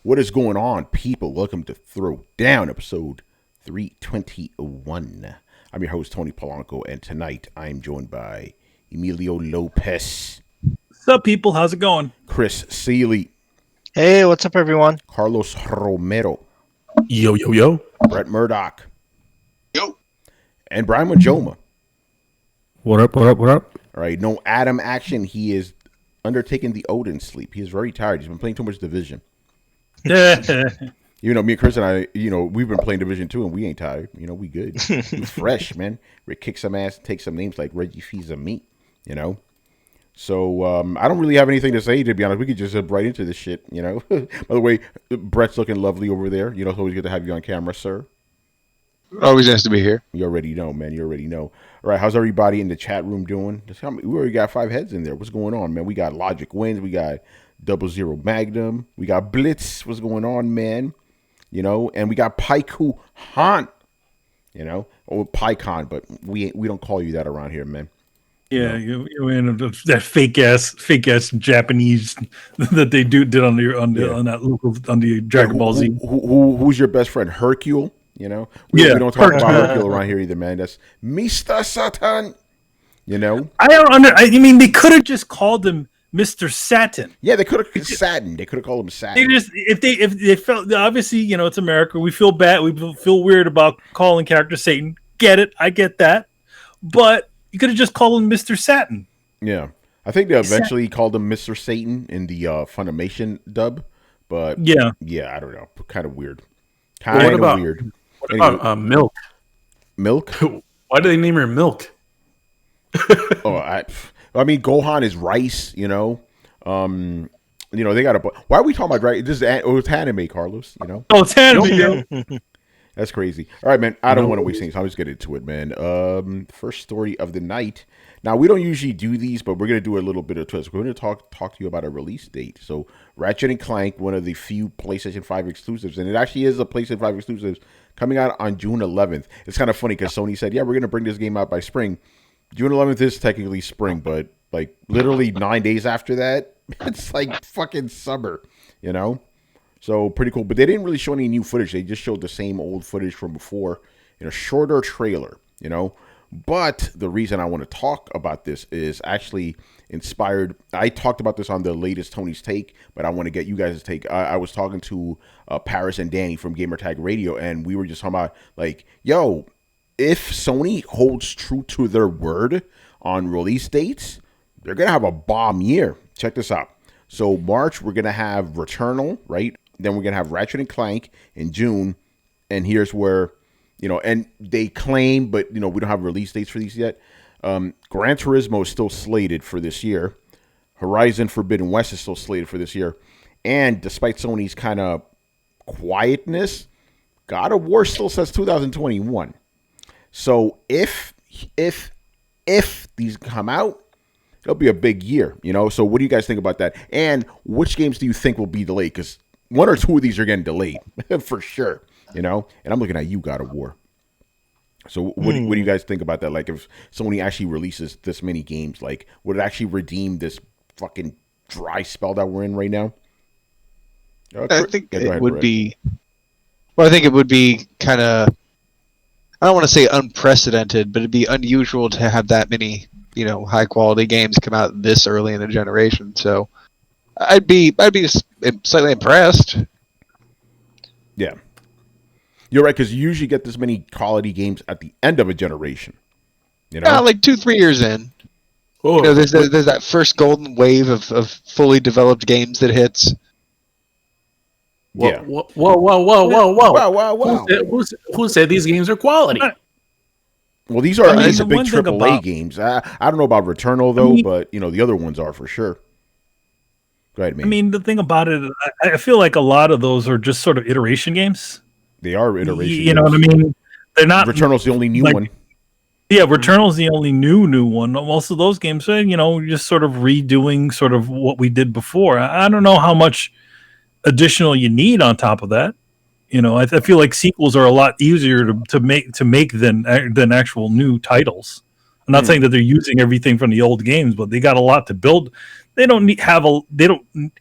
What is going on, people? Welcome to Throwdown, episode 321. I'm your host, Tony Polanco, and tonight I'm joined by Emilio Lopez. What's up, people? How's it going? Chris Seeley. Hey, what's up, everyone? Carlos Romero. Yo, yo, yo. Brett Murdoch. Yo. And Brian Majoma. What up, what up, what up? All right, no Adam action. He is undertaking the Odin sleep. He is very tired. He's been playing too much Division. You know, me and Chris and I, we've been playing Division 2 and we ain't tired. We good. We fresh, man. We kick some ass, take some names like Reggie Fils-Aimé, So I don't really have anything to say, to be honest. We could just jump right into this shit, By the way, Brett's looking lovely over there. It's always good to have you on camera, sir. Always nice to be here. You already know, man. You already know. All right, how's everybody in the chat room doing? We already got 5 heads in there. What's going on, man? We got Logic Wins. We got 00 Magnum. We got Blitz. What's going on, man? And we got Paiku Han. Or PyCon, but we don't call you that around here, man. Yeah, you in that fake ass Japanese that they did on the Dragon Ball Z. Who's your best friend? Hercule. We don't talk about Hercule around here either, man. That's Mr. Satan. I mean, they could have just called him Mr. Satin. Yeah, they could have Satin. They could have called him Satin. If they felt, obviously, it's America. We feel bad. We feel weird about calling character Satan. Get it? I get that. But you could have just called him Mr. Satin. Yeah, I think they eventually called him Mr. Satan in the Funimation dub. But yeah, I don't know. Kind of weird. Kind of weird. What about Milk? Milk? Why do they name her Milk? I mean, Gohan is rice, they got a. Why are we talking about rice? It's anime, Carlos. Oh, it's anime. That's crazy. All right, man. I don't want to waste things. I'll just get into it, man. First story of the night. Now, we don't usually do these, but we're gonna do a little bit of twist. We're gonna talk to you about a release date. So, Ratchet Clank, one of the few PlayStation 5 exclusives, and it actually is a PlayStation 5 exclusive, coming out on June 11th. It's kind of funny because Sony said, "Yeah, we're gonna bring this game out by spring." June 11th is technically spring, but like literally 9 days after that, it's like fucking summer, So pretty cool. But they didn't really show any new footage. They just showed the same old footage from before in a shorter trailer, But the reason I want to talk about this is actually inspired. I talked about this on the latest Tony's Take, but I want to get you guys' take. I was talking to Paris and Danny from Gamertag Radio, and we were just talking about like, yo, if Sony holds true to their word on release dates, they're going to have a bomb year. Check this out. So March, we're going to have Returnal, right? Then we're going to have Ratchet & Clank in June. And here's where, and they claim, but, we don't have release dates for these yet. Gran Turismo is still slated for this year. Horizon Forbidden West is still slated for this year. And despite Sony's kind of quietness, God of War still says 2021. So if these come out, it'll be a big year, So what do you guys think about that? And which games do you think will be delayed? Because 1 or 2 of these are getting delayed for sure, And I'm looking at you, God of War. So what do you guys think about that? Like if Sony actually releases this many games, like would it actually redeem this fucking dry spell that we're in right now? I think it would be. Well, I think it would be kind of. I don't want to say unprecedented, but it'd be unusual to have that many, high quality games come out this early in the generation. So, I'd be slightly impressed. Yeah, you're right, because you usually get this many quality games at the end of a generation. Yeah, like 2-3 years in. Oh, there's that first golden wave of fully developed games that hits. Yeah. Whoa. Who said these games are quality? Well, these are big AAA games. I don't know about Returnal, though, but, the other ones are for sure. Go ahead, man. I mean, the thing about it, I feel like a lot of those are just sort of iteration games. They are iteration games. You know what I mean? They're not. Returnal's the only new one. Yeah, Returnal's the only new one. Most of those games, just sort of redoing sort of what we did before. I don't know how much additional you need on top of that. I feel like sequels are a lot easier to make than actual new titles. I'm not saying that they're using everything from the old games, but they got a lot to build. They don't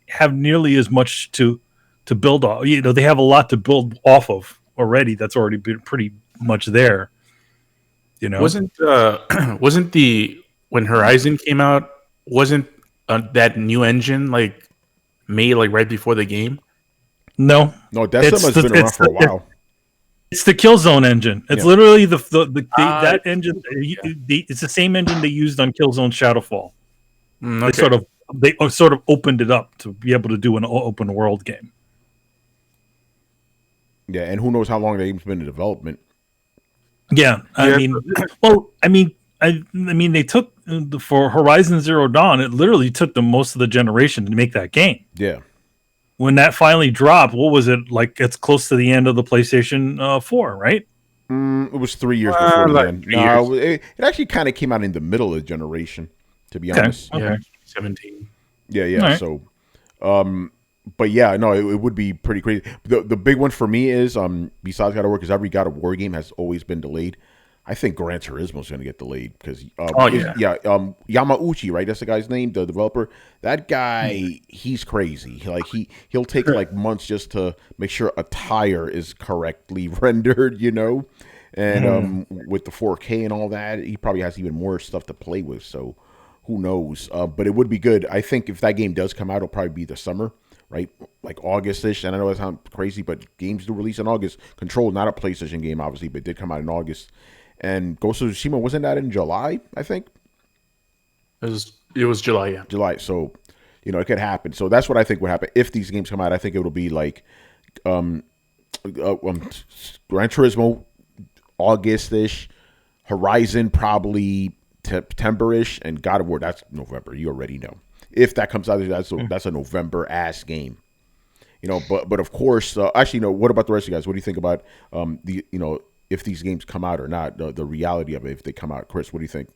have nearly as much to to build off. They have a lot to build off of already. That's already been pretty much there. Wasn't the when Horizon came out, wasn't that new engine made right before the game? No, that has been around for a while. It's the Killzone engine. It's literally that engine. It's the same engine they used on Killzone Shadowfall. Okay. They sort of opened it up to be able to do an open world game. Yeah, and who knows how long the game's been in development. Yeah, I mean, they took for Horizon Zero Dawn. It literally took them most of the generation to make that game. Yeah. When that finally dropped, what was it like? It's close to the end of the PlayStation 4, right? It was 3 years before the end. No, it actually kind of came out in the middle of the generation, to be honest. Okay. Yeah, 17. Yeah. Right. So, but yeah, no, it would be pretty crazy. The big one for me is, besides God of War, because every God of War game has always been delayed. I think Gran Turismo is going to get delayed because, Yamauchi, right? That's the guy's name, the developer. That guy, he's crazy. He'll take months just to make sure a tire is correctly rendered, and with the 4K and all that, he probably has even more stuff to play with. So who knows? But it would be good. I think if that game does come out, it'll probably be the summer, right? Like August-ish. And I know it sounds crazy, but games do release in August. Control, not a PlayStation game, obviously, but it did come out in August. And Ghost of Tsushima, wasn't that in July, I think? It was July, yeah. July. So, it could happen. So that's what I think would happen. If these games come out, I think it'll be like Gran Turismo, August-ish, Horizon probably September-ish, and God of War, that's November. You already know. If that comes out, that's a November-ass game. But of course, actually, what about the rest of you guys? What do you think about if these games come out or not, the reality of it, if they come out? Chris, what do you think?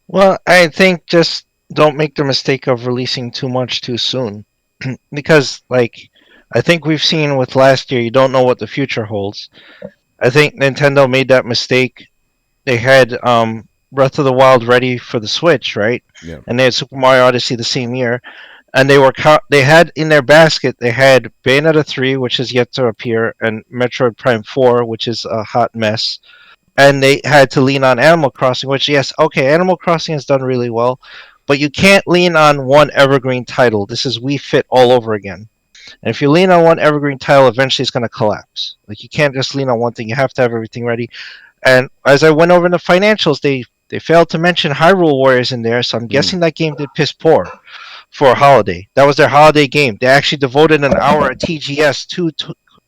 Well, I think just don't make the mistake of releasing too much too soon. Because, I think we've seen with last year, you don't know what the future holds. I think Nintendo made that mistake. They had Breath of the Wild ready for the Switch, right? Yeah. And they had Super Mario Odyssey the same year. And they had in their basket, they had Bayonetta 3, which is yet to appear, and Metroid Prime 4, which is a hot mess. And they had to lean on Animal Crossing, which, yes, okay, Animal Crossing has done really well, but you can't lean on one evergreen title. This is Wii Fit all over again. And if you lean on one evergreen title, eventually it's going to collapse. You can't just lean on one thing. You have to have everything ready. And as I went over in the financials, they failed to mention Hyrule Warriors in there, so I'm guessing that game did piss poor for a holiday. That was their holiday game. They actually devoted an hour at TGS to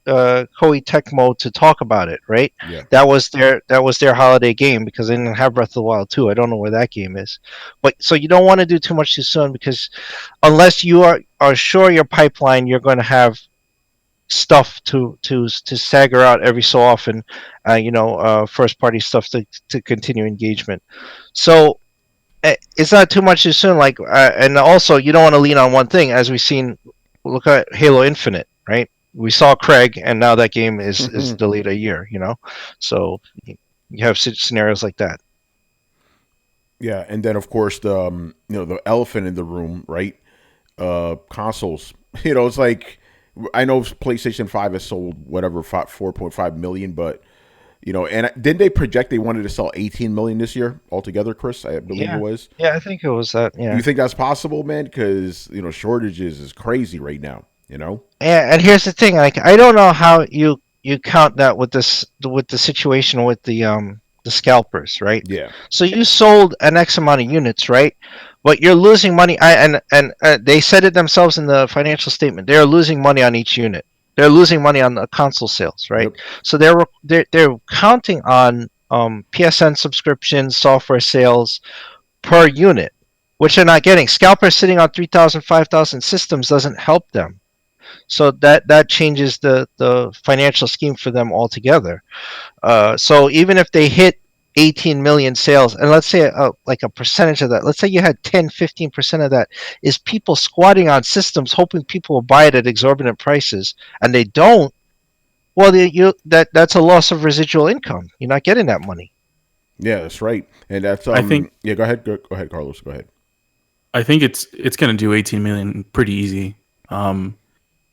Koei Tecmo to talk about it, right? Yeah. That was their holiday game because they didn't have Breath of the Wild 2. I don't know where that game is. But so you don't want to do too much too soon, because unless you are sure your pipeline, you're going to have stuff to stagger out every so often, first party stuff to continue engagement. So it's not too much too soon. And also you don't want to lean on one thing, as we've seen. Look at Halo Infinite, right? We saw Craig, and now that game is delayed a year. So you have scenarios like that. Yeah, and then of course the the elephant in the room, right? Consoles. It's like, I know PlayStation 5 has sold whatever 4.5 million, but and didn't they project they wanted to sell 18 million this year altogether, Chris? I believe it was. Yeah, I think it was that. Yeah. Do you think that's possible, man? Because shortages is crazy right now. Yeah, and here's the thing. I don't know how you count that with the situation with the scalpers, right? Yeah. So you sold an X amount of units, right? But you're losing money. And they said it themselves in the financial statement. They're losing money on each unit. They're losing money on the console sales, right? Yep. So they're counting on PSN subscriptions, software sales per unit, which they're not getting. Scalpers sitting on 3,000, 5,000 systems doesn't help them. So that changes the financial scheme for them altogether. So even if they hit 18 million sales, and let's say a percentage of that, let's say you had 10-15% of that is people squatting on systems hoping people will buy it at exorbitant prices, and they don't, well, that's a loss of residual income. You're not getting that money. Yeah, that's right. And that's I think. Yeah, go ahead, Carlos. Go ahead. I think it's going to do 18 million pretty easy.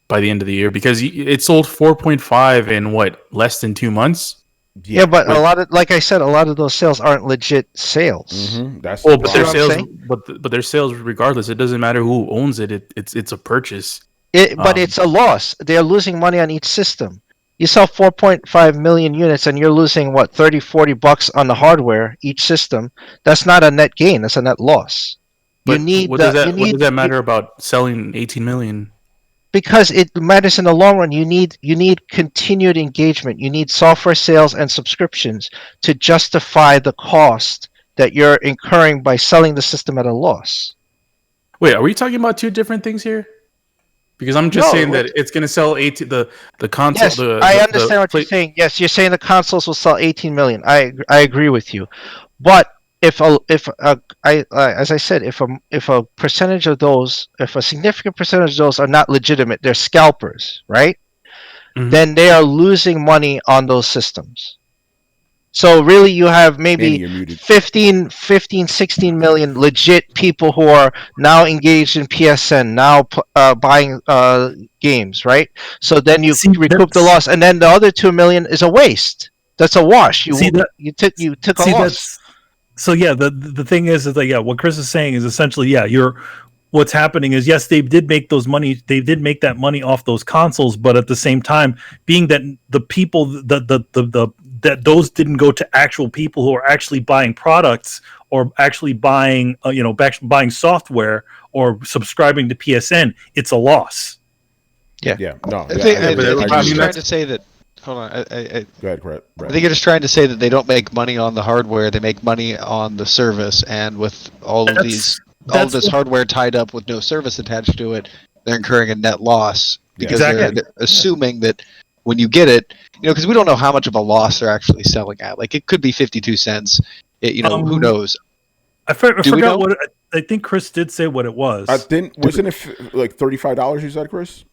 by the end of the year because it sold 4.5 in what, less than 2 months. Yeah, but a lot of, like I said, a lot of those sales aren't legit sales. That's but their sales, but their sales, regardless, it doesn't matter who owns it. It's a purchase. But it's a loss. They're losing money on each system. You sell 4.5 million units, and you're losing what, $30-$40 on the hardware each system. That's not a net gain. That's a net loss. But what does that matter about selling 18 million? Because it matters in the long run. You need continued engagement. You need software sales and subscriptions to justify the cost that you're incurring by selling the system at a loss. Wait, are we talking about two different things here? Because I'm just saying that it's going to sell the console. Yes, I understand what you're saying. Yes, you're saying the consoles will sell 18 million. I agree with you, but if as I said, if a percentage of those, if a significant percentage of those are not legitimate, they're scalpers, right? Mm-hmm. Then they are losing money on those systems. So really you have maybe 15, 16 million legit people who are now engaged in PSN, now buying games, right? So then you recoup the loss, and then the other 2 million is a waste. That's a wash. You took a loss. So yeah, the thing is that what Chris is saying is essentially what's happening is, yes, they did make that money off those consoles, but at the same time, being that the people that those didn't go to actual people who are actually buying products or actually buying buying software or subscribing to PSN, it's a loss. Yeah. No. I think you're trying to say that. Hold on. Go ahead, Brett. I think you're just trying to say that they don't make money on the hardware; they make money on the service, and with all of this hardware tied up with no service attached to it, they're incurring a net loss because they're assuming that when you get it, because we don't know how much of a loss they're actually selling at. Like, it could be 52 cents. Who knows? I forgot what I think Chris did say what it was. Wasn't it like $35? You said, Chris?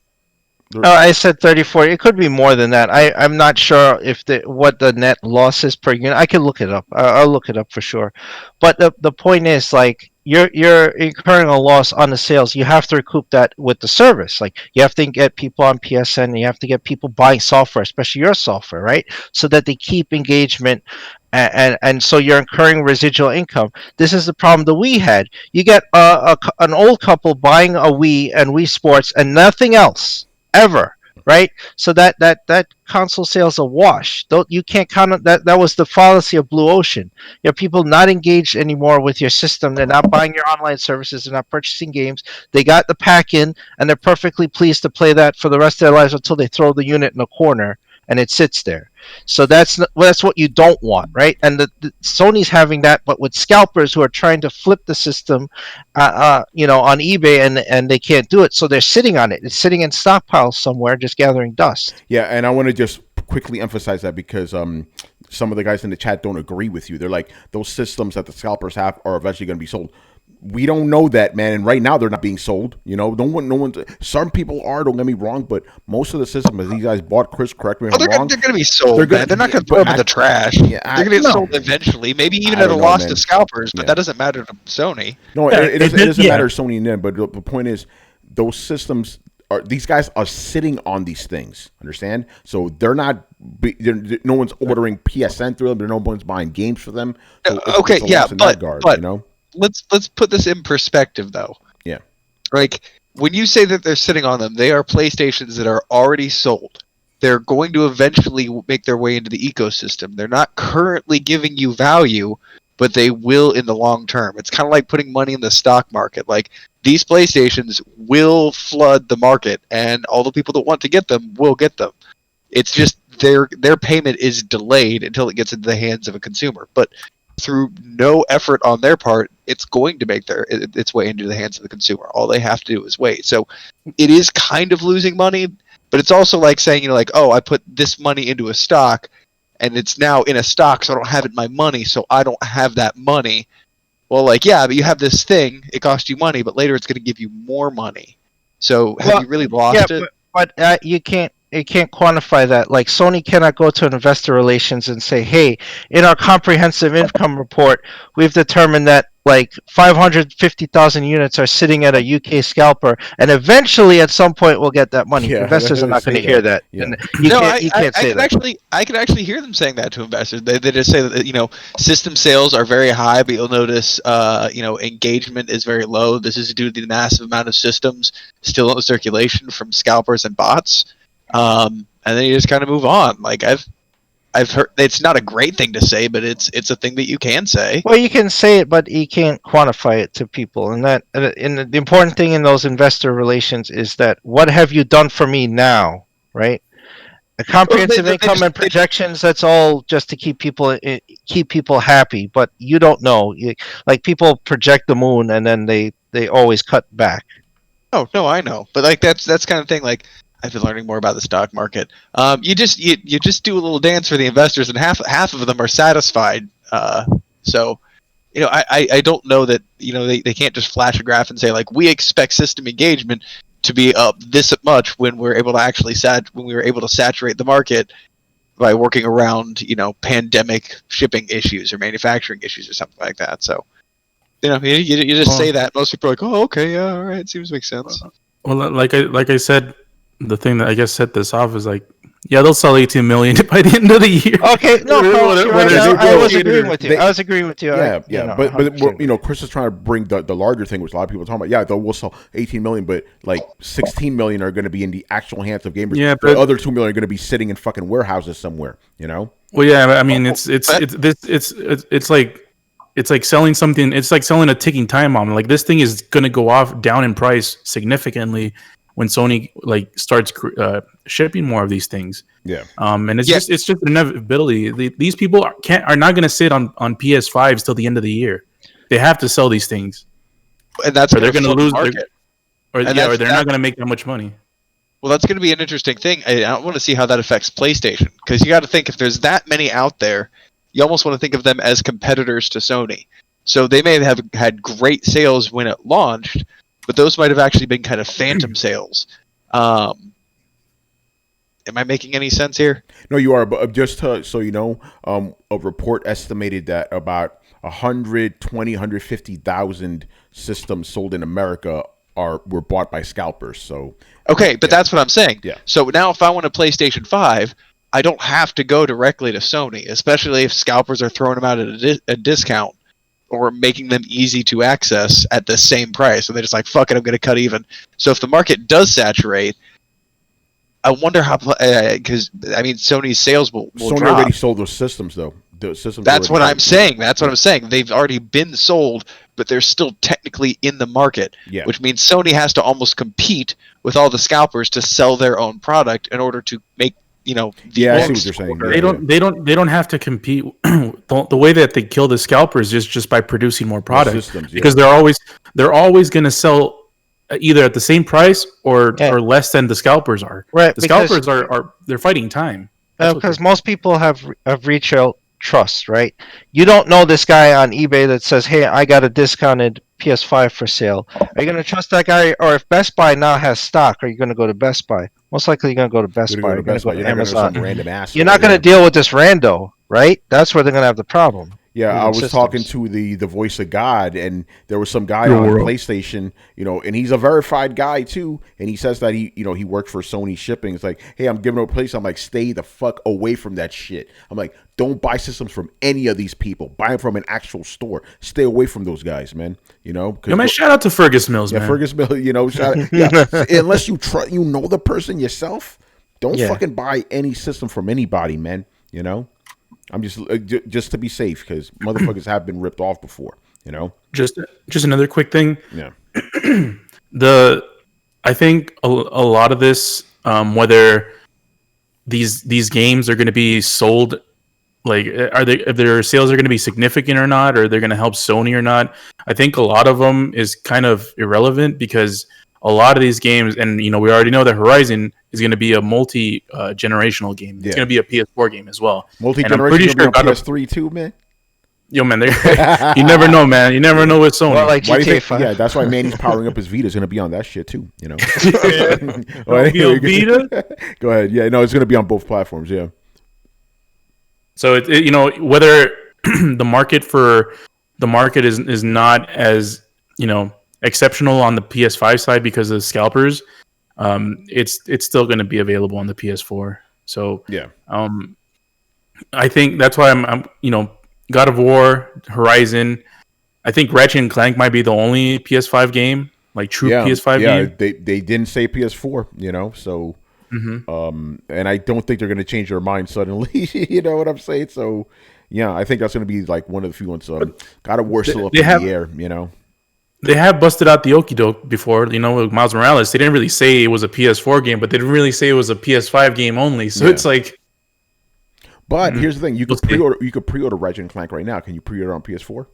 I said 34. It could be more than that. I'm not sure what the net loss is per unit. I can look it up. I'll look it up for sure. But the point is, like, you're incurring a loss on the sales. You have to recoup that with the service. Like, you have to get people on PSN. You have to get people buying software, especially your software, right? So that they keep engagement. And so you're incurring residual income. This is the problem that we had. You get an old couple buying a Wii and Wii Sports and nothing else ever, right? So that console sales a wash. You can't count on that. That was the fallacy of Blue Ocean. You have people not engaged anymore with your system. They're not buying your online services. They're not purchasing games. They got the pack in, and they're perfectly pleased to play that for the rest of their lives until they throw the unit in a corner and it sits there. So that's what you don't want, right? And the Sony's having that, but with scalpers who are trying to flip the system, on eBay, and they can't do it, so they're sitting on it. It's sitting in stockpiles somewhere, just gathering dust. Yeah, and I want to just quickly emphasize that because some of the guys in the chat don't agree with you. They're like, those systems that the scalpers have are eventually going to be sold. We don't know that, man, and right now they're not being sold. No one. Some people are. Don't get me wrong, but most of the systems these guys bought, Chris, correct me if I'm wrong. They're going to be sold. They're not going to throw them in the trash. Yeah, they're going to get sold eventually, maybe even at a loss to scalpers. But that doesn't matter to Sony. No, it doesn't matter to Sony and them. But the point is, those systems these guys are sitting on these things. Understand? So they're not. No one's ordering PSN through them. No one's buying games for them. So but let's put this in perspective, though. Yeah. Like, when you say that they're sitting on them, they are PlayStations that are already sold. They're going to eventually make their way into the ecosystem. They're not currently giving you value, but they will in the long term. It's kind of like putting money in the stock market. Like, these PlayStations will flood the market, and all the people that want to get them will get them. It's just their payment is delayed until it gets into the hands of a consumer. But through no effort on their part, it's going to make its way into the hands of the consumer. All they have to do is wait. So it is kind of losing money, but it's also like saying, I put this money into a stock, and it's now in a stock, so I don't have it in my money, so I don't have that money. Well, but you have this thing, it costs you money, but later it's going to give you more money. So have you really lost it? But you can't quantify that. Like, Sony cannot go to investor relations and say, hey, in our comprehensive income report, we've determined that like 550,000 units are sitting at a UK scalper, and eventually at some point we'll get that money. Yeah, Investors are not going to hear that. Yeah. And you can't say that. I can actually hear them saying that to investors. They just say that system sales are very high, but you'll notice engagement is very low. This is due to the massive amount of systems still in circulation from scalpers and bots. And then you just kind of move on. Like I've heard it's not a great thing to say, but it's a thing that you can say. Well, you can say it, but you can't quantify it to people. And the important thing in those investor relations is that what have you done for me now, right? A comprehensive income and projections, that's all just to keep people happy, but you don't know. Like people project the moon and then they always cut back. Oh, no, I know. But like that's kind of thing like I've been learning more about the stock market. You just do a little dance for the investors, and half of them are satisfied. So, I don't know that they can't just flash a graph and say like we expect system engagement to be up this much when we're able to actually saturate the market by working around pandemic shipping issues or manufacturing issues or something like that. So, you just say that. Most people are like, oh, okay, yeah, all right, seems to make sense. Well, like I said. The thing that I guess set this off is like, yeah, they'll sell 18 million by the end of the year. Okay, no, I was agreeing with you. Yeah. But Chris is trying to bring the larger thing, which a lot of people are talking about. Yeah, they will sell 18 million, but like 16 million are going to be in the actual hands of gamers. Yeah, but the other 2 million are going to be sitting in fucking warehouses somewhere. Well, yeah, I mean, it's like selling something. It's like selling a ticking time bomb. Like this thing is going to go down in price significantly when Sony like starts shipping more of these things. Yeah. And it's just an inevitability. These people are not going to sit on PS5s till the end of the year. They have to sell these things, and that's or they're going to lose. Or they're not going to make that much money. Well, that's going to be an interesting thing. I want to see how that affects PlayStation, because you got to think if there's that many out there, you almost want to think of them as competitors to Sony. So they may have had great sales when it launched, but those might have actually been kind of phantom sales. Am I making any sense here? No, you are. But just so you know, a report estimated that about 150,000 systems sold in America were bought by scalpers. So okay, but that's what I'm saying. Yeah. So now if I want a PlayStation 5, I don't have to go directly to Sony, especially if scalpers are throwing them out at a discount or making them easy to access at the same price. So they're just like, fuck it, I'm going to cut even. So if the market does saturate, I wonder how, because Sony's sales will Sony drop. already sold those systems, though. That's what I'm saying. They've already been sold, but they're still technically in the market, which means Sony has to almost compete with all the scalpers to sell their own product in order to make I see what you're saying. They don't have to compete. The way that they kill the scalpers is just by producing more products, because they're always going to sell either at the same price or less than the scalpers are. Right. The scalpers they're fighting time. Because most people have retail trust, right? You don't know this guy on eBay that says, "Hey, I got a discounted PS5 for sale." Are you going to trust that guy? Or if Best Buy now has stock, are you going to go to Best Buy? Most likely you're going to go to Best Buy. You're going to go to Amazon. You're not going to deal with this rando, right? That's where they're going to have the problem. Yeah, I was talking to the voice of God, and there was some guy on PlayStation, and he's a verified guy too, and he says that he works for Sony shipping. It's like, hey, I'm giving up a place. I'm like, stay the fuck away from that shit. I'm like, don't buy systems from any of these people. Buy them from an actual store. Stay away from those guys, man. Man, shout out to Fergus Mills, man. Fergus Mills, unless you know the person yourself, don't fucking buy any system from anybody, man. I'm just to be safe, because motherfuckers have been ripped off before, Just another quick thing. Yeah. I think a lot of this, whether these games are going to be sold, like if their sales are going to be significant or not, or they're going to help Sony or not, I think a lot of them is kind of irrelevant, because a lot of these games, and we already know that Horizon is going to be a multi-generational game. It's going to be a PS4 game as well. Multi-generational on PS3 too, man. Yo, man, you never know, man. You never know with Sony. Well, like GTA 5. Yeah, that's why Manny's powering up his Vita is going to be on that shit too. Be on Vita? Go ahead. Yeah, no, it's going to be on both platforms. Yeah. So whether the market for the market is not as exceptional on the PS5 side because of the scalpers, it's still going to be available on the PS4. So yeah, I think that's why I'm God of War, Horizon. I think Ratchet and Clank might be the only PS5 game, like true PS5 game. They didn't say PS4, so and I don't think they're going to change their mind suddenly. You know what I'm saying? So yeah, I think that's going to be like one of the few ones. God of War still up in the air, They have busted out the okie doke before, with Miles Morales. They didn't really say it was a PS4 game, but they didn't really say it was a PS5 game only. So it's like. But here's the thing: you could pre-order. You could pre-order Ratchet and Clank right now. Can you pre-order on PS4?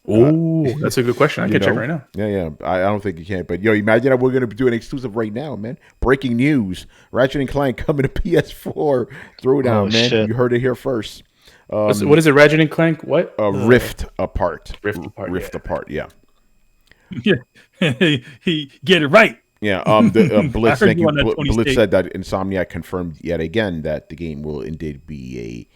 Oh, that's a good question. I can check right now. Yeah. I don't think you can. But imagine that we're going to be doing exclusive right now, man. Breaking news: Ratchet and Clank coming to PS4. Throwdown, man. Shit. You heard it here first. What is it? Ratchet and Clank? What? Rift Apart. Rift Apart. Yeah. He get it right. Yeah. The Blitz. Thank you. Blitz said that Insomniac confirmed yet again that the game will indeed be a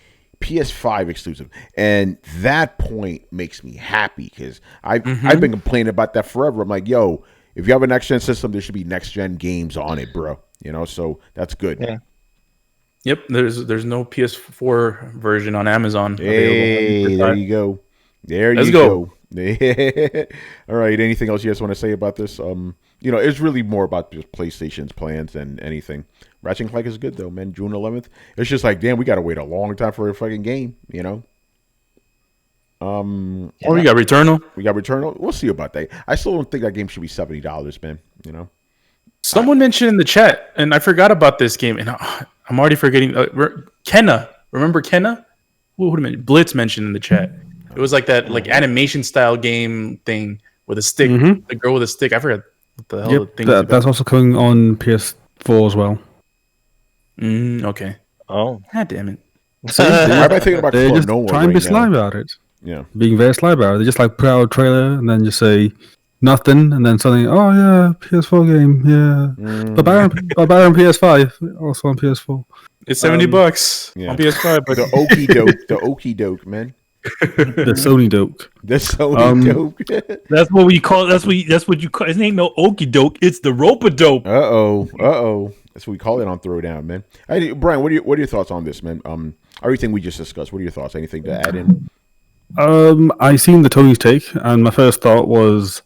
PS5 exclusive, and that point makes me happy because I've been complaining about that forever. I'm like, yo, if you have a next gen system, there should be next gen games on it, bro. So that's good. Yeah. Yep. There's no PS4 version on Amazon. Hey, there you go. Let's go. All right. Anything else you guys want to say about this? It's really more about just PlayStation's plans than anything. Ratchet and Clank is good though, man. June 11th. It's just like, damn, we got to wait a long time for a fucking game, Or we got Returnal. We'll see about that. I still don't think that game should be $70, man. Someone mentioned in the chat, and I forgot about this game, and I'm already forgetting. Kenna, remember Kenna? Who Blitz mentioned in the chat. It was like that, animation style game thing with a stick. The girl with a stick. I forgot what the hell the thing. That's also coming on PS4 as well. Okay. Oh, God damn it! Why am I thinking about they're just Noah trying to be sly about it? Yeah, being very sly about it. They just put out a trailer and then just say nothing, and then suddenly, oh yeah, PS4 game, yeah. But buy on PS5, also on PS4. It's $70 on PS5. But the okey doke, man. The Sony doke. The Sony doke. That's what we call. That's what you call. It ain't no okey doke. It's the rope dope. That's what we call it on Throwdown, man. Hey, Brian, what are your thoughts on this, man? Everything we just discussed. What are your thoughts? Anything to add in? I seen the Tony's take, and my first thought was,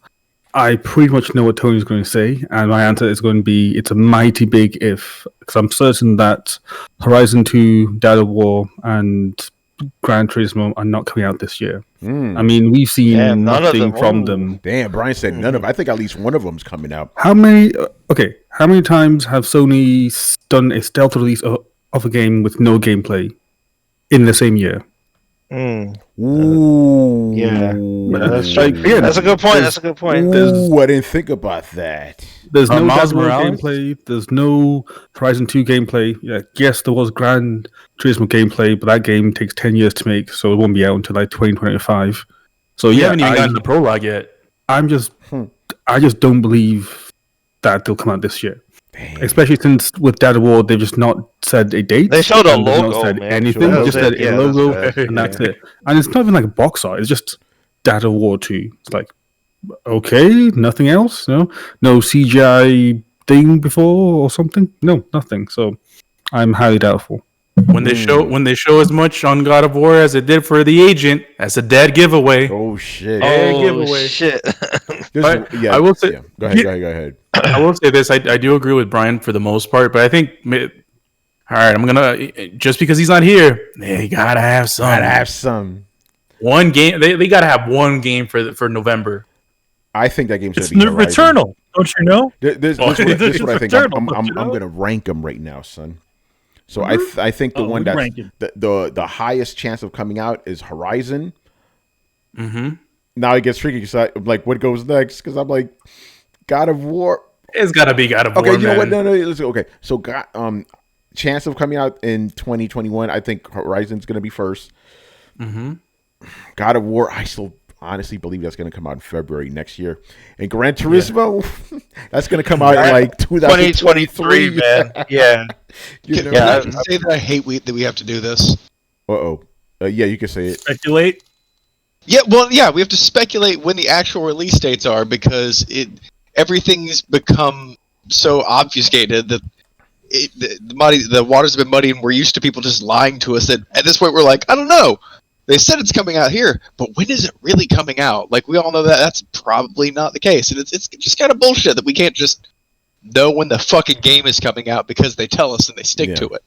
I pretty much know what Tony's going to say, and my answer is going to be, it's a mighty big if, because I'm certain that Horizon 2, Dead of War, and Gran Turismo are not coming out this year. I mean, we've seen nothing from them. Damn, Brian said none of them. I think at least one of them's coming out. How many times have Sony done a stealth release of a game with no gameplay in the same year? Ooh. Yeah. That's a good point. That's a good point. I didn't think about that. There's no Miles Morales gameplay. There's no Horizon 2 gameplay. Yeah, yes, there was Gran Turismo gameplay, but that game takes 10 years to make, so it won't be out until 2025. So you haven't even gotten the prologue yet. I just don't believe that they'll come out this year. Dang. Especially since with Dead of War, they've just not said a date. They showed a logo, not said man. anything. Just said a logo, and that's it. And it's not even like a box art. It's just Dead of War 2. It's like, okay, nothing else. No CGI thing before or something. No, nothing. So I'm highly doubtful. When they show as much on God of War as it did for The Agent, that's a dead giveaway. Oh shit! Shit! I will say. Yeah. Go ahead. I will say this: I do agree with Brian for the most part, but I think, all right, I'm gonna just because he's not here, they gotta have some. One game. They gotta have one game for November. I think that game's it's Returnal. Don't you know? This is what I think. I'm gonna rank them right now, son. So I think the one that's the highest chance of coming out is Horizon. Now it gets tricky because I'm like, what goes next? Because I'm like, God of War. It's gotta be God of War. Okay, you know what? No. Okay, so chance of coming out in 2021. I think Horizon's gonna be first. God of War. I still honestly believe that's going to come out in February next year. And Gran Turismo, that's going to come out in like 2023, man. Yeah. I can say that I hate that we have to do this. Yeah, you can say it. Speculate. Yeah, well, yeah, we have to speculate when the actual release dates are because everything's become so obfuscated that the waters have been muddy, and we're used to people just lying to us. That at this point we're like, I don't know. They said it's coming out here, but when is it really coming out? Like we all know that that's probably not the case, and it's just kind of bullshit that we can't just know when the fucking game is coming out because they tell us and they stick to it.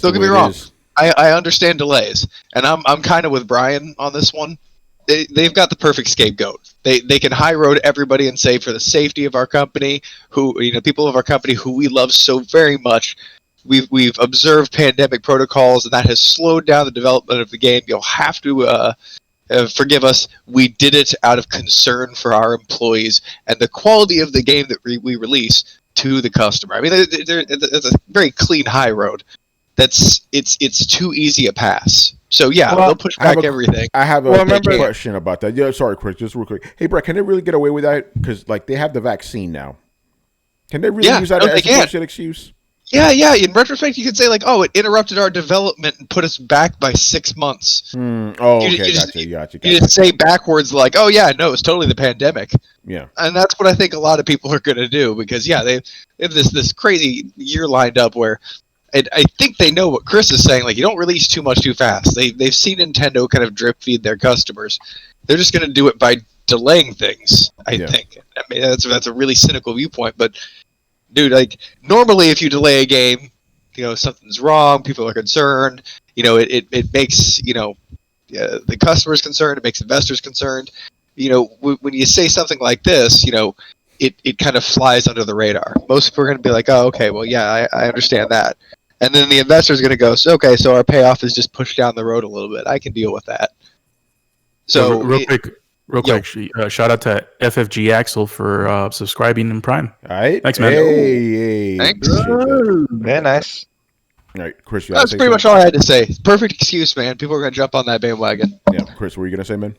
Don't get me wrong. I understand delays, and I'm kind of with Brian on this one. They've got the perfect scapegoat. They can high road everybody and say for the safety of our company, people of our company who we love so very much, we've observed pandemic protocols and that has slowed down the development of the game. You'll have to forgive us. We did it out of concern for our employees and the quality of the game that we release to the customer. I mean, it's a very clean high road. It's too easy a pass. So yeah, they'll push back everything. I have a question about that. Yeah, sorry, Chris, just real quick. Hey, Brett, can they really get away with that? Because like they have the vaccine now. Can they really use that as a bullshit excuse? Yeah. In retrospect, you could say like, oh, it interrupted our development and put us back by 6 months. Okay, gotcha. You just say backwards like, oh yeah, no, it's totally the pandemic. Yeah, and that's what I think a lot of people are going to do because they have this crazy year lined up where. And I think they know what Chris is saying. Like, you don't release too much too fast. They've seen Nintendo kind of drip feed their customers. They're just going to do it by delaying things. I think. I mean, that's a really cynical viewpoint. But, dude, like normally, if you delay a game, something's wrong. People are concerned. It makes the customers concerned. It makes investors concerned. When you say something like this, it kind of flies under the radar. Most people are going to be like, oh, okay, well, yeah, I understand that. And then the investor's going to go, okay, so our payoff is just pushed down the road a little bit. I can deal with that. So real quick, shout out to FFG Axel for subscribing in Prime. All right. Thanks, man. Hey. Thanks. Very nice. All right, Chris. That's pretty much all I had to say. Perfect excuse, man. People are going to jump on that bandwagon. Yeah, Chris, what were you going to say, man?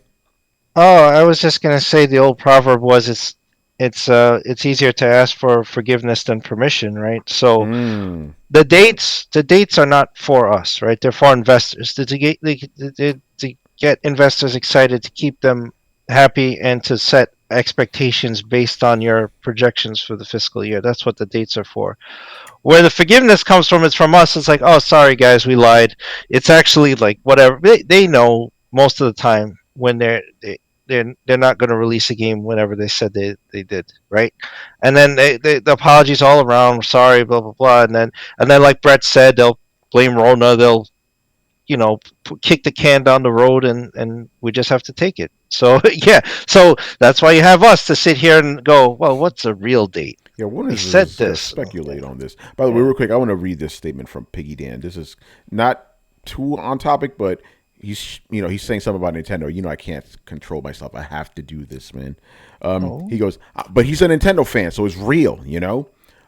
Oh, I was just going to say the old proverb was it's easier to ask for forgiveness than permission, right? So the dates are not for us, right? They're for investors to get investors excited, to keep them happy, and to set expectations based on your projections for the fiscal year. That's what the dates are for. Where the forgiveness comes from is from us. It's like, oh, sorry guys, we lied. It's actually like whatever. They know most of the time when they're not going to release a game whenever they said they did, right? And then the apologies all around, sorry, blah blah blah, and then like Brett said, they'll blame Rona, they'll kick the can down the road, and we just have to take it. So yeah, so that's why you have us to sit here and go, well, what's a real date? Yeah, what is this? Speculate on this. By the way, real quick, I want to read this statement from Piggy Dan. This is not too on topic, but he's saying something about Nintendo. I can't control myself. I have to do this, man. He goes, but he's a Nintendo fan, so it's real,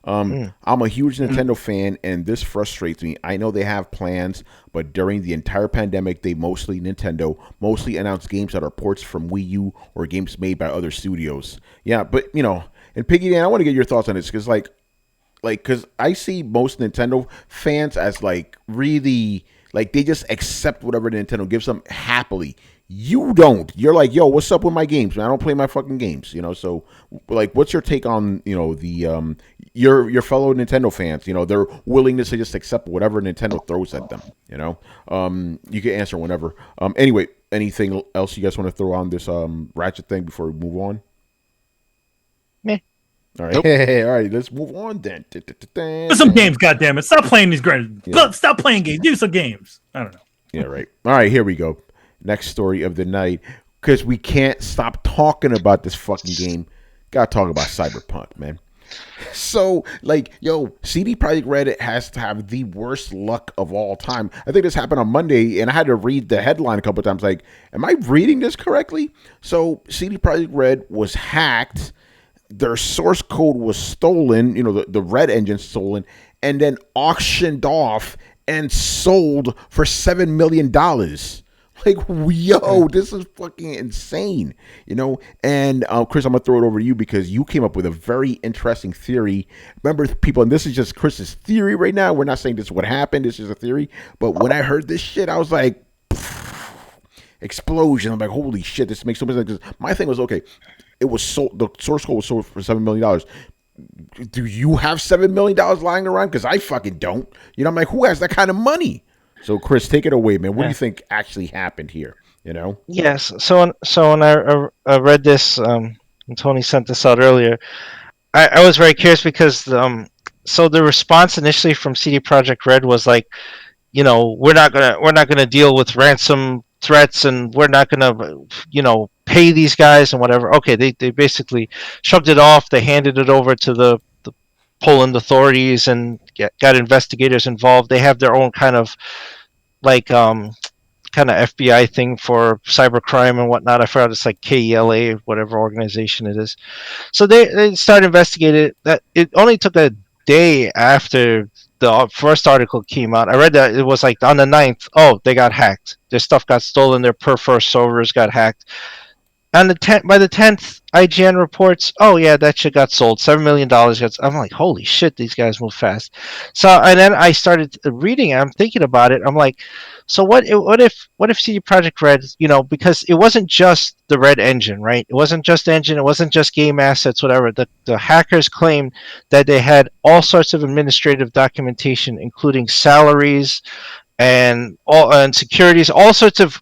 I'm a huge Nintendo fan, and this frustrates me. I know they have plans, but during the entire pandemic, Nintendo mostly announced games that are ports from Wii U or games made by other studios. Yeah, but and Piggy Dan, I want to get your thoughts on this because because I see most Nintendo fans as really. They just accept whatever Nintendo gives them happily. You don't. You're like, yo, what's up with my games, man? I don't play my fucking games, So, what's your take on, the your fellow Nintendo fans? Their willingness to just accept whatever Nintendo throws at them. You can answer whenever. Anyway, anything else you guys want to throw on this Ratchet thing before we move on? Meh. All right, all right. Let's move on then. Do some games, goddammit! Stop playing these games. Yeah. Stop playing games. Do some games. I don't know. Yeah, right. All right, here we go. Next story of the night, because we can't stop talking about this fucking game. Gotta talk about Cyberpunk, man. So, CD Projekt Red has to have the worst luck of all time. I think this happened on Monday, and I had to read the headline a couple of times. Am I reading this correctly? So, CD Projekt Red was hacked. Their source code was stolen, the Red engine stolen, and then auctioned off and sold for $7 million. This is fucking insane, And Chris, I'm going to throw it over to you because you came up with a very interesting theory. Remember, people, and this is just Chris's theory right now. We're not saying this is what happened. This is a theory. But when I heard this shit, I was like, explosion. I'm like, holy shit, this makes so much sense. Because my thing was, okay, it was sold. The source code was sold for $7 million. Do you have $7 million lying around? Because I fucking don't. You know, I'm like, who has that kind of money? So, Chris, take it away, man. What do you think actually happened here? You know? Yes. So when I read this, and Tony sent this out earlier, I was very curious because so the response initially from CD Projekt Red was like, you know, we're not gonna deal with ransom threats, and we're not gonna, you know, pay these guys and whatever. Okay, they basically shrugged it off. They handed it over to the Poland authorities and got investigators involved. They have their own kind of like kind of FBI thing for cybercrime and whatnot. I forgot, it's like KELA, whatever organization it is. So they started investigating. That it only took a day after the first article came out. I read that it was like on the 9th. Oh, they got hacked. Their stuff got stolen. Their per-first servers got hacked. And by the 10th, IGN reports, oh yeah, that shit got sold. $7 million. I'm like, holy shit, these guys move fast. So, and then I started reading. I'm thinking about it. I'm like, so what if CD Projekt Red, you know, because it wasn't just the Red engine, right? It wasn't just engine. It wasn't just game assets, whatever. The hackers claimed that they had all sorts of administrative documentation, including salaries and securities, all sorts of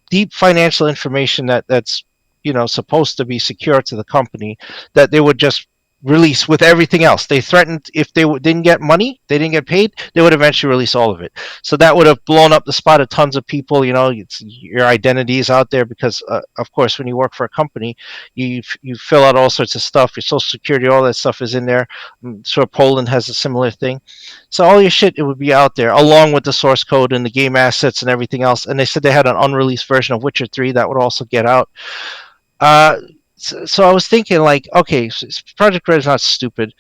deep financial information that's, you know, supposed to be secure to the company, that they would just release with everything else. They threatened if they didn't get money, they didn't get paid, they would eventually release all of it. So that would have blown up the spot of tons of people. You know, your identity is out there because, of course, when you work for a company, you fill out all sorts of stuff. Your social security, all that stuff is in there. I'm sure Poland has a similar thing. So all your shit, it would be out there, along with the source code and the game assets and everything else. And they said they had an unreleased version of Witcher 3 that would also get out. So I was thinking, like, okay, Project Red is not stupid,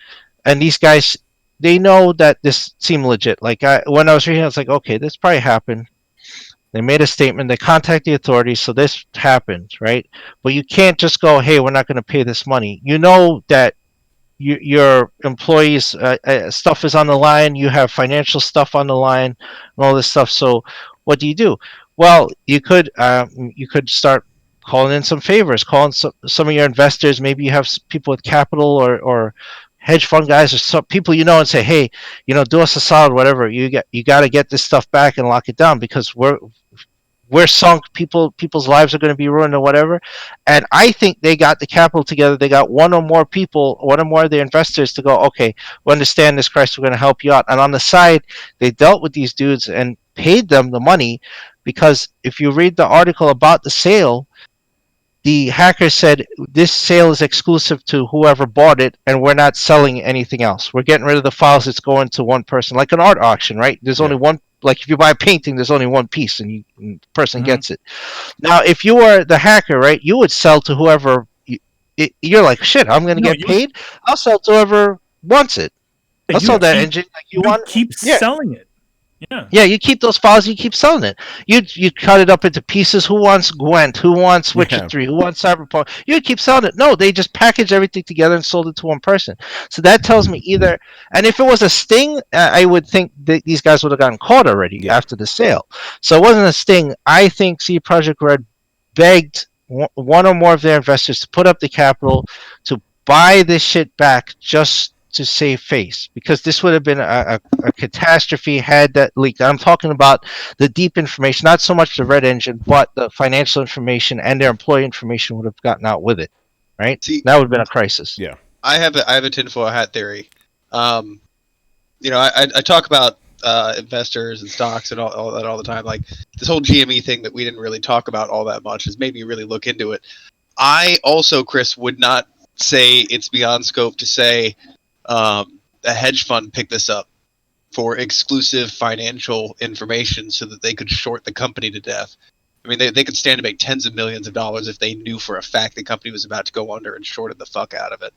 and these guys, they know that this seemed legit. Like, when I was reading, I was like, okay, this probably happened. They made a statement. They contacted the authorities, so this happened, right? But you can't just go, hey, we're not going to pay this money. You know that your employees' stuff is on the line. You have financial stuff on the line, and all this stuff. So what do? Well, you could start calling in some favors, calling some of your investors. Maybe you have people with capital or hedge fund guys or some people, you know, and say, hey, you know, do us a solid, whatever. You got to get this stuff back and lock it down because we're sunk. People's lives are going to be ruined or whatever. And I think they got the capital together. They got one or more of their investors to go, okay, we understand this, Christ, we're going to help you out. And on the side, they dealt with these dudes and paid them the money, because if you read the article about the sale, the hacker said this sale is exclusive to whoever bought it, and we're not selling anything else. We're getting rid of the files. It's going to one person, like an art auction, right? There's only one. Like if you buy a painting, there's only one piece, and the person gets it. Now, if you were the hacker, right, you would sell to whoever. You're like, shit, I'm going to get paid. I'll sell to whoever wants it. I'll sell that engine like you want. Keep selling it. Yeah, you keep those files, you keep selling it. You cut it up into pieces. Who wants Gwent? Who wants Witcher 3? Who wants Cyberpunk? You keep selling it. No, they just packaged everything together and sold it to one person. So that tells me either, and if it was a sting, I would think that these guys would have gotten caught already after the sale. So it wasn't a sting. I think CD Projekt Red begged one or more of their investors to put up the capital to buy this shit back just to save face, because this would have been a catastrophe had that leaked. I'm talking about the deep information, not so much the Red engine, but the financial information and their employee information would have gotten out with it, right? See, that would have been a crisis. Yeah. I have a tinfoil hat theory. You know, I talk about investors and stocks and all that all the time. Like this whole GME thing that we didn't really talk about all that much has made me really look into it. I also, Chris, would not say it's beyond scope to say a hedge fund picked this up for exclusive financial information so that they could short the company to death. I mean, they could stand to make tens of millions of dollars if they knew for a fact the company was about to go under and shorted the fuck out of it.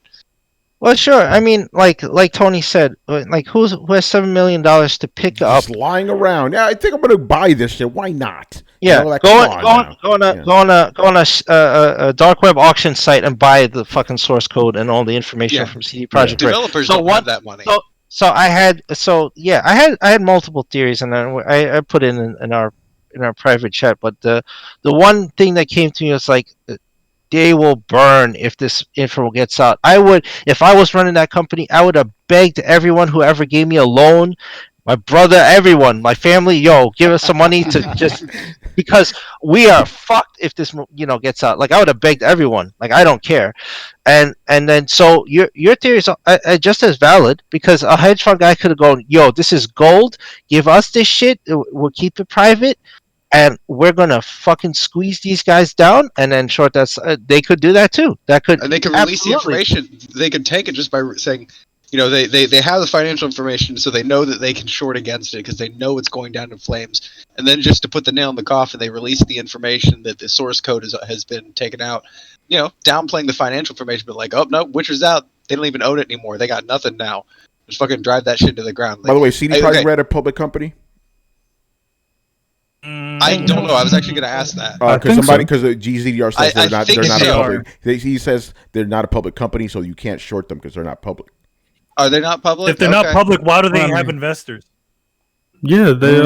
Well, sure. I mean, like Tony said, like who has $7 million to pick up? Just lying around. Yeah, I think I'm going to buy this shit. Why not? Yeah, go on a dark web auction site and buy the fucking source code and all the information from CD Projekt Red. Developers don't have that money. So I had multiple theories, and then I put in our private chat. But the one thing that came to me was like, they will burn if this info gets out. If I was running that company, I would have begged everyone who ever gave me a loan, my brother, everyone, my family, give us some money to just, because we are fucked if this gets out. Like, I would have begged everyone. Like, I don't care. And then so your theory is just as valid, because a hedge fund guy could have gone, this is gold, give us this shit, we'll keep it private, and we're gonna fucking squeeze these guys down and then short that. They could do that too. And they could release the information. They could take it just by saying, they have the financial information, so they know that they can short against it because they know it's going down in flames. And then just to put the nail in the coffin, they release the information that the source code has been taken out. Downplaying the financial information, but like, oh no, Witcher's out. They don't even own it anymore. They got nothing now. Just fucking drive that shit to the ground. Like, by the way, CD Projekt Red a public company? I don't know. I was actually going to ask that. Because GZDR says they're not a public. He says they're not a public company, so you can't short them because they're not public. Are they not public? If they're not public, why do they have investors? Yeah, they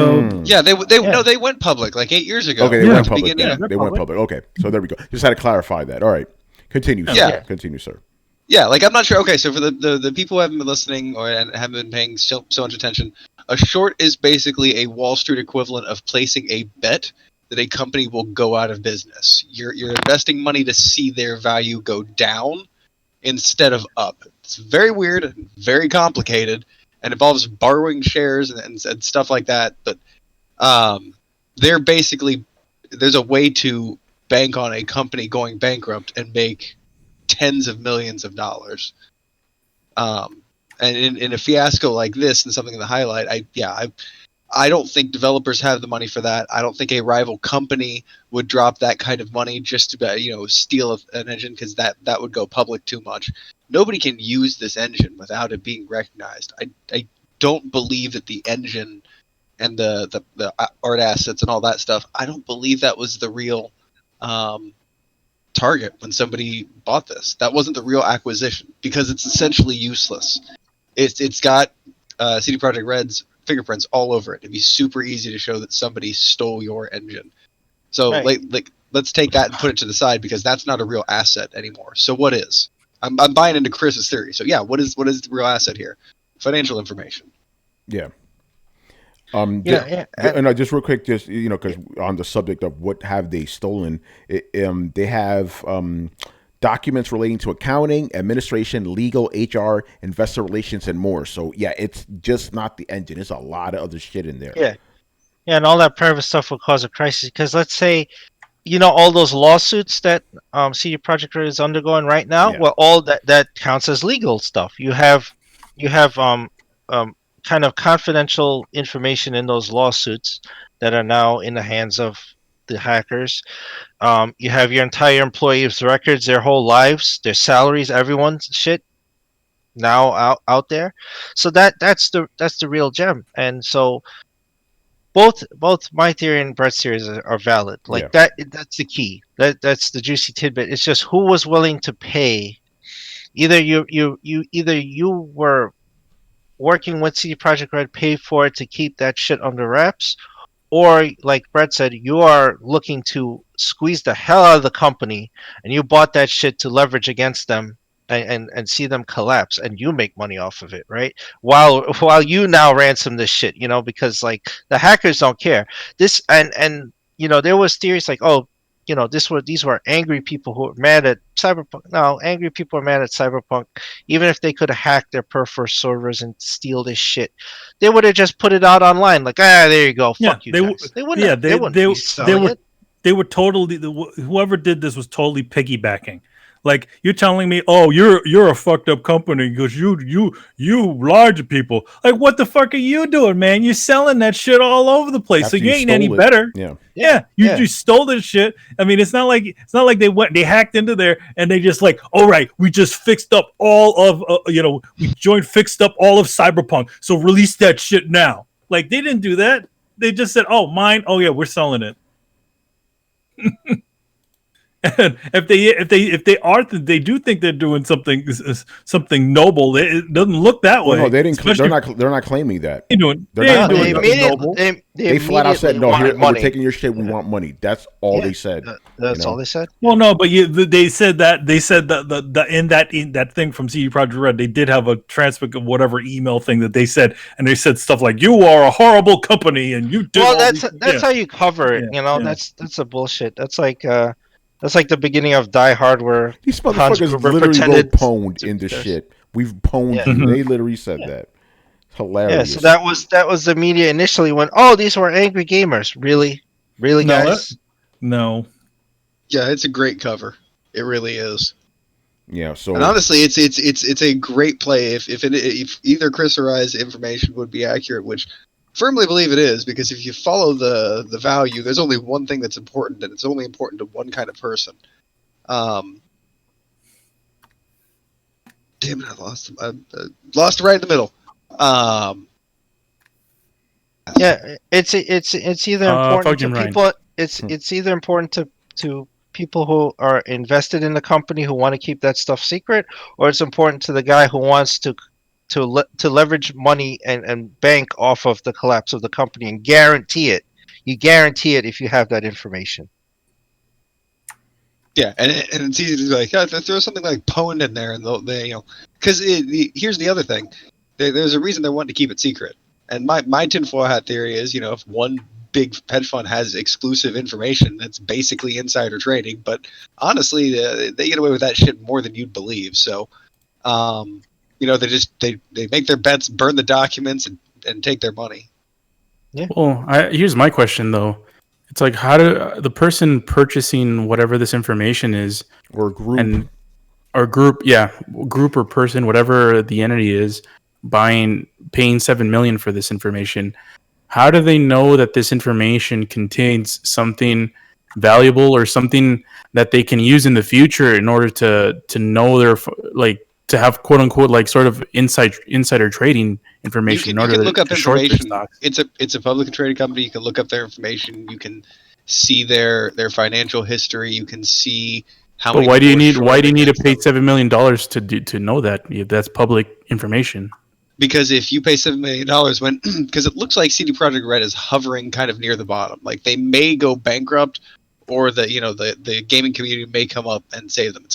Yeah, they went public like 8 years ago. Okay, they went public. They went public. Okay, so there we go. Just had to clarify that. All right, continue. Sir. Continue, sir. Yeah, like, I'm not sure. Okay, so for the people who haven't been listening or haven't been paying so much attention, a short is basically a Wall Street equivalent of placing a bet that a company will go out of business. You're investing money to see their value go down instead of up. It's very weird and very complicated, and involves borrowing shares and stuff like that. But there's a way to bank on a company going bankrupt and make tens of millions of dollars. And in a fiasco like this and something in the highlight, I don't think developers have the money for that. I don't think a rival company would drop that kind of money just to steal an engine, because that would go public too much. Nobody can use this engine without it being recognized. I don't believe that the engine and the art assets and all that stuff, I don't believe that was the real target when somebody bought this. That wasn't the real acquisition, because it's essentially useless. It's got CD Projekt Red's fingerprints all over it. It'd be super easy to show that somebody stole your engine. So let's take that and put it to the side, because that's not a real asset anymore. So what is? I'm buying into Chris's theory. So what is the real asset here? Financial information. Yeah. And just real quick, because on the subject of what have they stolen, they have documents relating to accounting, administration, legal, HR, investor relations, and more. So it's just not the engine. There's a lot of other shit in there. Yeah, and all that private stuff will cause a crisis. Because let's say, all those lawsuits that CD Projekt Red is undergoing right now. Yeah. Well, all that counts as legal stuff. You have kind of confidential information in those lawsuits that are now in the hands of the hackers. You have your entire employees' records, their whole lives, their salaries, everyone's shit now out there. So that's the real gem. And so both my theory and Brett's theories are valid. Like that's the key. That's the juicy tidbit. It's just who was willing to pay. Either you were working with CD Projekt Red, pay for it to keep that shit under wraps, or like Brett said, you are looking to squeeze the hell out of the company, and you bought that shit to leverage against them and see them collapse, and you make money off of it, right? While you now ransom this shit, because like the hackers don't care. This and there was theories like, these were angry people who were mad at Cyberpunk. No, angry people are mad at Cyberpunk. Even if they could have hacked their perf servers and steal this shit, they would have just put it out online. Like, there you go. Fuck you guys. They wouldn't. Yeah, they were totally. Whoever did this was totally piggybacking. Like, you're telling me, oh, you're a fucked up company because you lied to people. Like, what the fuck are you doing, man? You're selling that shit all over the place, so you ain't any better. Yeah. You stole this shit. I mean, it's not like they hacked into there and they just like, all right, we just fixed up all of fixed up all of Cyberpunk, so release that shit now. Like, they didn't do that. They just said, oh, mine. Oh yeah, we're selling it. And if they do think they're doing something noble, it doesn't look that way. No, they didn't. They're not claiming that. They're not doing nothing noble. They flat out said, "No, here money. we're taking your shit. We want money." That's all they said. That's all they said. Well, no, but they said that in that thing from CD Projekt Red, they did have a transcript of whatever email thing that they said, and they said stuff like, "You are a horrible company, and you did." Well, that's how you cover it. That's a bullshit. That's like the beginning of Die Hard, where these motherfuckers literally go pwned into shit. We've pwned you. They literally said that. Hilarious. Yeah, so that was the media initially when, oh, these were angry gamers. Really, guys? No. Yeah, it's a great cover. It really is. Yeah. So, and honestly, it's a great play if either Chris or I's information would be accurate, which I firmly believe it is, because if you follow the value, there's only one thing that's important, and it's only important to one kind of person. Damn it! I lost it right in the middle. Yeah, it's either important to people. It's either important to people who are invested in the company who want to keep that stuff secret, or it's important to the guy who wants to leverage money and bank off of the collapse of the company and guarantee it. You guarantee it if you have that information. Yeah, and it's easy to be like, yeah, throw something like pwned in there, and they because here's the other thing. There's a reason they want to keep it secret. And my tinfoil hat theory is, if one big hedge fund has exclusive information, that's basically insider trading. But honestly, they get away with that shit more than you'd believe. So, they make their bets, burn the documents, and take their money. Yeah. Well, here's my question though. It's like, how do the person purchasing whatever this information is, or group, group or person, whatever the entity is, paying $7 million for this information, how do they know that this information contains something valuable or something that they can use in the future in order to know their, like, to have quote unquote like sort of insider trading information you in order can look up to short their information. stocks? It's a publicly traded company. You can look up their information. You can see their financial history. You can see how. But why do you need to pay $7 million to know that if that's public information? Because if you pay $7 million, because it looks like CD Projekt Red is hovering kind of near the bottom, like they may go bankrupt, or the gaming community may come up and save them.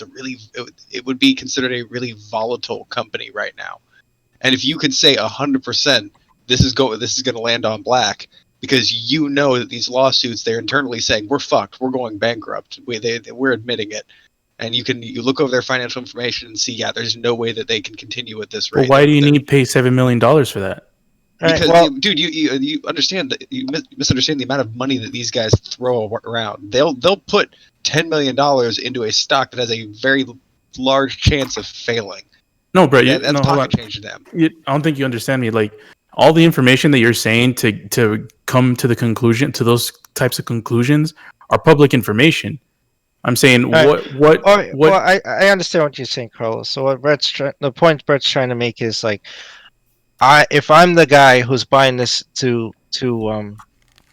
It would be considered a really volatile company right now. And if you could say 100%, this is going to land on black, because that these lawsuits, they're internally saying we're fucked, we're going bankrupt, we're admitting it. And you look over their financial information and see, there's no way that they can continue at this rate. But why do you need to pay $7 million for that? Because, dude, you understand that you misunderstand the amount of money that these guys throw around. They'll put $10 million into a stock that has a very large chance of failing. No, bro, that's pocket change to them. I don't think you understand me. Like, all the information that you're saying to come to the conclusion, to those types of conclusions, are public information. I'm saying what? Well, I understand what you're saying, Carlos. So the point Brett's trying to make is like, if I'm the guy who's buying this to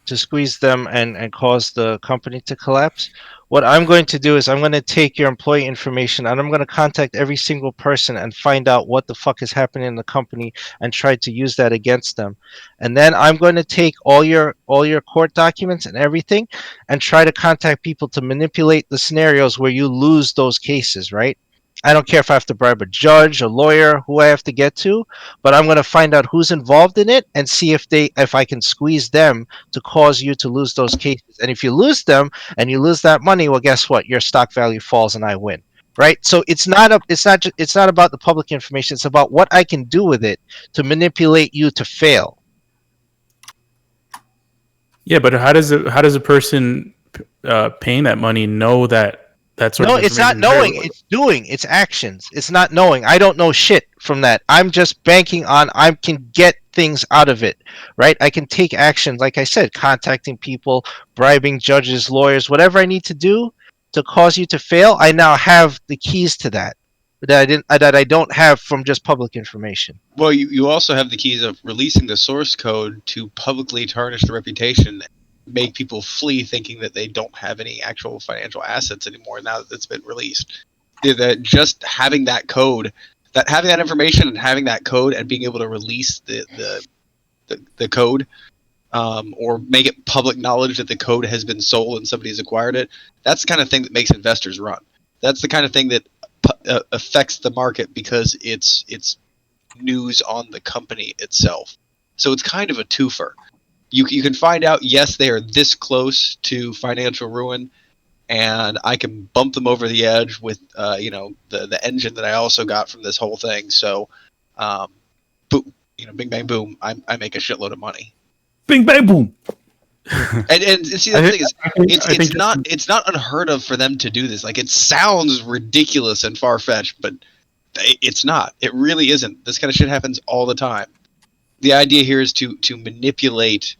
squeeze them and cause the company to collapse, what I'm going to do is I'm going to take your employee information and I'm going to contact every single person and find out what the fuck is happening in the company and try to use that against them. And then I'm going to take all your court documents and everything and try to contact people to manipulate the scenarios where you lose those cases, right? I don't care if I have to bribe a judge, a lawyer, who I have to get to, but I'm going to find out who's involved in it and see if I can squeeze them to cause you to lose those cases. And if you lose them and you lose that money, well, guess what? Your stock value falls and I win, right? So it's not about the public information. It's about what I can do with it to manipulate you to fail. Yeah, but how does a person paying that money know that? No, it's not knowing. It's doing. It's actions. It's not knowing. I don't know shit from that. I'm just banking on I can get things out of it, right? I can take actions, like I said, contacting people, bribing judges, lawyers, whatever I need to do to cause you to fail. I now have the keys to that I don't have from just public information. Well, you also have the keys of releasing the source code to publicly tarnish the reputation make people flee thinking that they don't have any actual financial assets anymore now that it's been released. That just having that code, having that information and having that code and being able to release the code, or make it public knowledge that the code has been sold and somebody's acquired it, that's the kind of thing that makes investors run. That's the kind of thing that affects the market because it's news on the company itself. So it's kind of a twofer. You can find out, yes, they are this close to financial ruin, and I can bump them over the edge with the engine that I also got from this whole thing. So, bing bang boom, I make a shitload of money. Bing bang boom. And see, the thing is, it's not unheard of for them to do this. Like, it sounds ridiculous and far fetched, but it's not. It really isn't. This kind of shit happens all the time. The idea here is to manipulate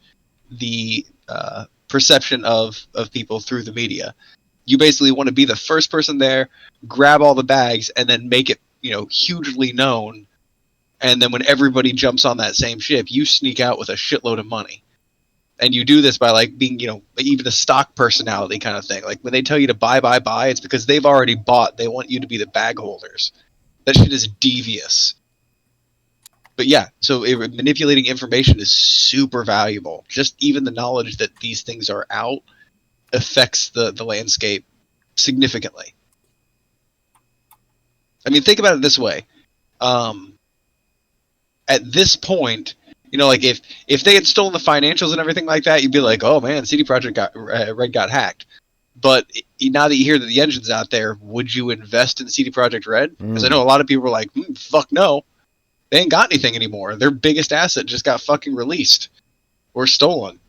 the perception of people through the media. You basically want to be the first person there, grab all the bags, and then make it hugely known. And then when everybody jumps on that same ship, you sneak out with a shitload of money. And you do this by like being, even a stock personality kind of thing. Like when they tell you to buy, it's because they've already bought. They want you to be the bag holders. That shit is devious. But yeah, so manipulating information is super valuable. Just even the knowledge that these things are out affects the landscape significantly. I mean, think about it this way. At this point, like if they had stolen the financials and everything like that, you'd be like, oh man, CD Projekt Red got hacked. But now that you hear that the engine's out there, would you invest in CD Projekt Red? Because I know a lot of people are like, fuck no. They ain't got anything anymore. Their biggest asset just got fucking released or stolen.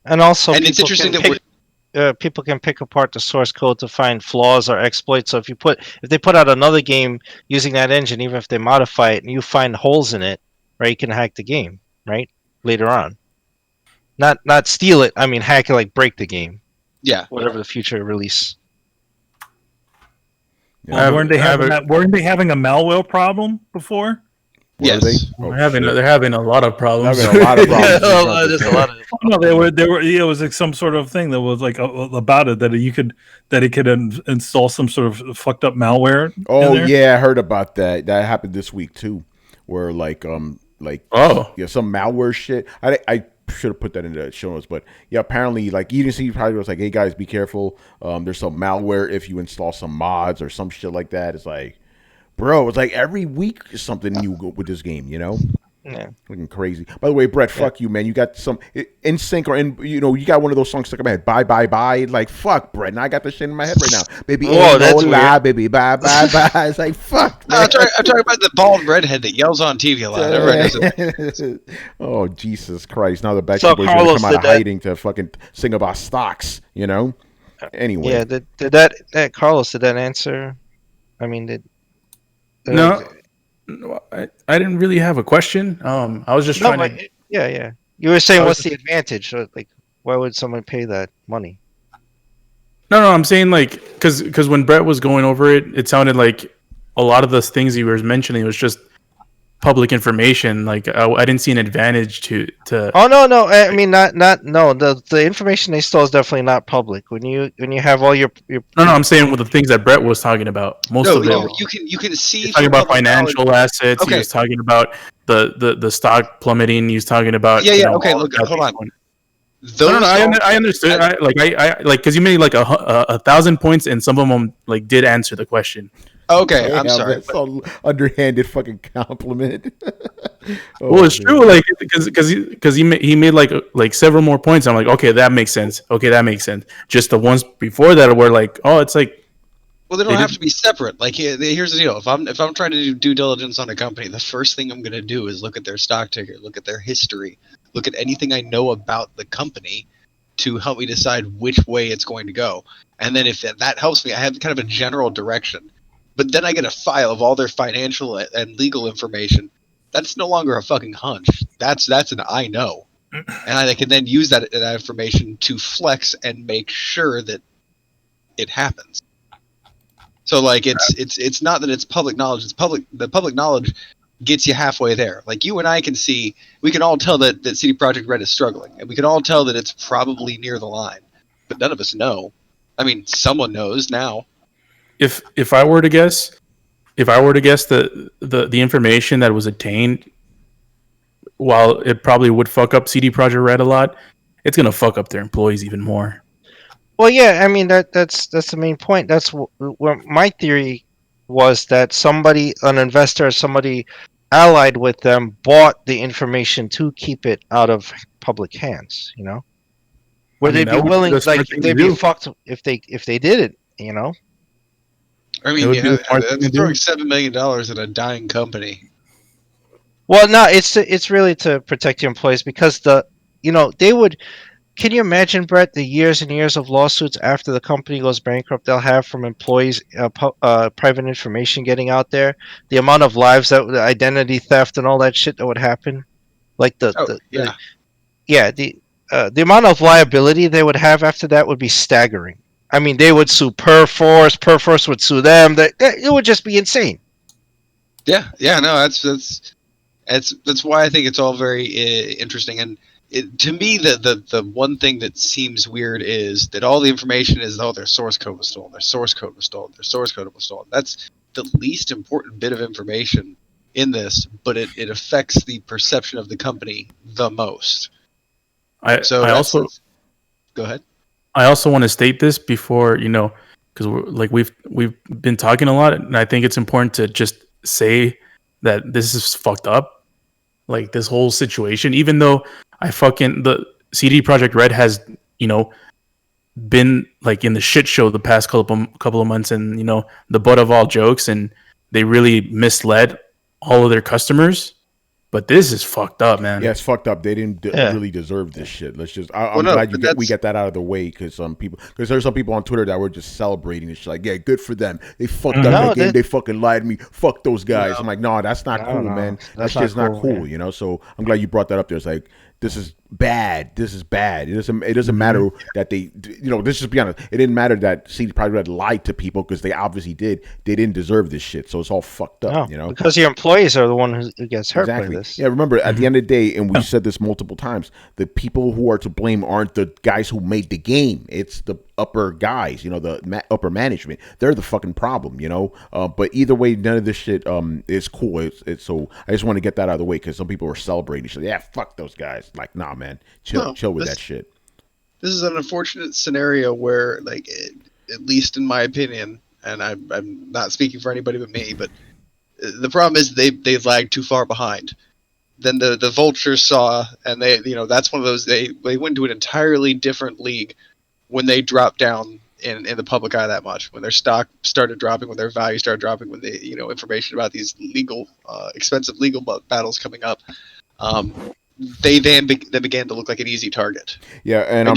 And also, it's interesting that people can pick apart the source code to find flaws or exploits. So if they put out another game using that engine, even if they modify it, and you find holes in it, right, you can hack the game, right, later on. Not steal it. I mean, hack it, like break the game. Yeah. Whatever the future release. Well, weren't they having a malware problem before? Yes. They're having a lot of problems. Just a lot of No, they were. Yeah, it was like some sort of thing that was like about it that it could install some sort of fucked up malware. Oh yeah, I heard about that. That happened this week too, where some malware shit. I should have put that in the show notes, but yeah, apparently like EDC probably was like, hey guys, be careful. There's some malware if you install some mods or some shit like that. It's like, bro, it's like every week is something new with this game, Yeah. Looking crazy. By the way, Brett, fuck you, man. You got some in sync or you got one of those songs stuck in my head. Bye, bye, bye. Like, fuck, Brett. And I got this shit in my head right now. Baby, that's no lie, baby. Bye, bye, bye. It's like, fuck, man. I'm talking about the bald redhead that yells on TV a lot. Everyone knows it. Oh, Jesus Christ. Now the Backstreet Boys going to come out of hiding to fucking sing about stocks, Anyway. Yeah, did that Carlos, did that answer? I mean, No. I didn't really have a question. I was just trying to. Yeah. You were saying, what's the advantage? Like, why would someone pay that money? No, I'm saying like because when Brett was going over it, it sounded like a lot of the things he was mentioning was just public information. Like I didn't see an advantage to. Oh no! I mean, not no. The information they stole is definitely not public. When you have all your No, I'm saying with the things that Brett was talking about. Most of it. You can see. He's talking about financial assets. Okay. He was talking about the stock plummeting. He was talking about. Yeah. Okay. Look, hold on. I understood. I because you made like 1,000 points, and some of them like did answer the question. Okay, I'm sorry. That's so underhanded fucking compliment. Well, it's true, like because he made like several more points. I'm like, okay, that makes sense. Just the ones before that were like, oh, it's like. Well, they don't have to be separate. Like, here's the deal: if I'm trying to do due diligence on a company, the first thing I'm going to do is look at their stock ticker, look at their history, look at anything I know about the company to help me decide which way it's going to go. And then if that helps me, I have kind of a general direction. But then I get a file of all their financial and legal information. That's no longer a fucking hunch. That's an I know. And I can then use that information to flex and make sure that it happens. So like it's not that it's public knowledge. It's the public knowledge gets you halfway there. Like you and I can see, we can all tell that CD Projekt Red is struggling, and we can all tell that it's probably near the line, but none of us know. I mean, someone knows now. If I were to guess, the information that was obtained, while it probably would fuck up CD Projekt Red a lot, it's gonna fuck up their employees even more. Well, yeah, I mean that's the main point. That's what my theory was, that an investor, somebody allied with them, bought the information to keep it out of public hands. Where they'd be willing, like they'd be fucked if they did it. I mean, that's throwing $7 million at a dying company. Well, no, it's really to protect the employees, because they would. Can you imagine, Brett, the years and years of lawsuits after the company goes bankrupt they'll have from employees, private information getting out there, the amount of lives the identity theft and all that shit that would happen, like the amount of liability they would have after that would be staggering. I mean, they would sue Perforce would sue them. It would just be insane. Yeah, no, that's why I think it's all very interesting. And to me, the one thing that seems weird is that all the information is, their source code was stolen, their source code was stolen, their source code was stolen. That's the least important bit of information in this, but it affects the perception of the company the most. Go ahead. I also want to state this before, because we've been talking a lot, and I think it's important to just say that this is fucked up. Like, this whole situation, even though the CD Projekt Red has, been like in the shit show the past couple of months, and the butt of all jokes, and they really misled all of their customers. But this is fucked up, man. Yeah, it's fucked up. They didn't really deserve this shit. Let's just. I'm glad we get that out of the way, because there's some people on Twitter that were just celebrating this shit. Like, yeah, good for them. They fucked up that game. They fucking lied to me. Fuck those guys. I'm like, no, that's not cool, man. That's just not cool. So I'm glad you brought that up there. It's like, this is bad. This is bad. It doesn't matter that they, let's just be honest. It didn't matter that CD Projekt Red lied to people, because they obviously did. They didn't deserve this shit. So it's all fucked up, because your employees are the one who gets hurt by this. Yeah, remember, at the end of the day, and we said this multiple times, the people who are to blame aren't the guys who made the game. It's the upper guys, the upper management. They're the fucking problem, But either way, none of this shit is cool. It's so I just want to get that out of the way, because some people were celebrating. So yeah, fuck those guys. Like, nah, man, chill with that shit. This is an unfortunate scenario where, like, at least in my opinion, and I'm not speaking for anybody but me, but the problem is they lagged too far behind. Then the vultures saw, and they, that's one of those, they went to an entirely different league when they dropped down in the public eye that much, when their stock started dropping, when their value started dropping, when they, information about these expensive legal battles coming up, they then began to look like an easy target. Yeah, and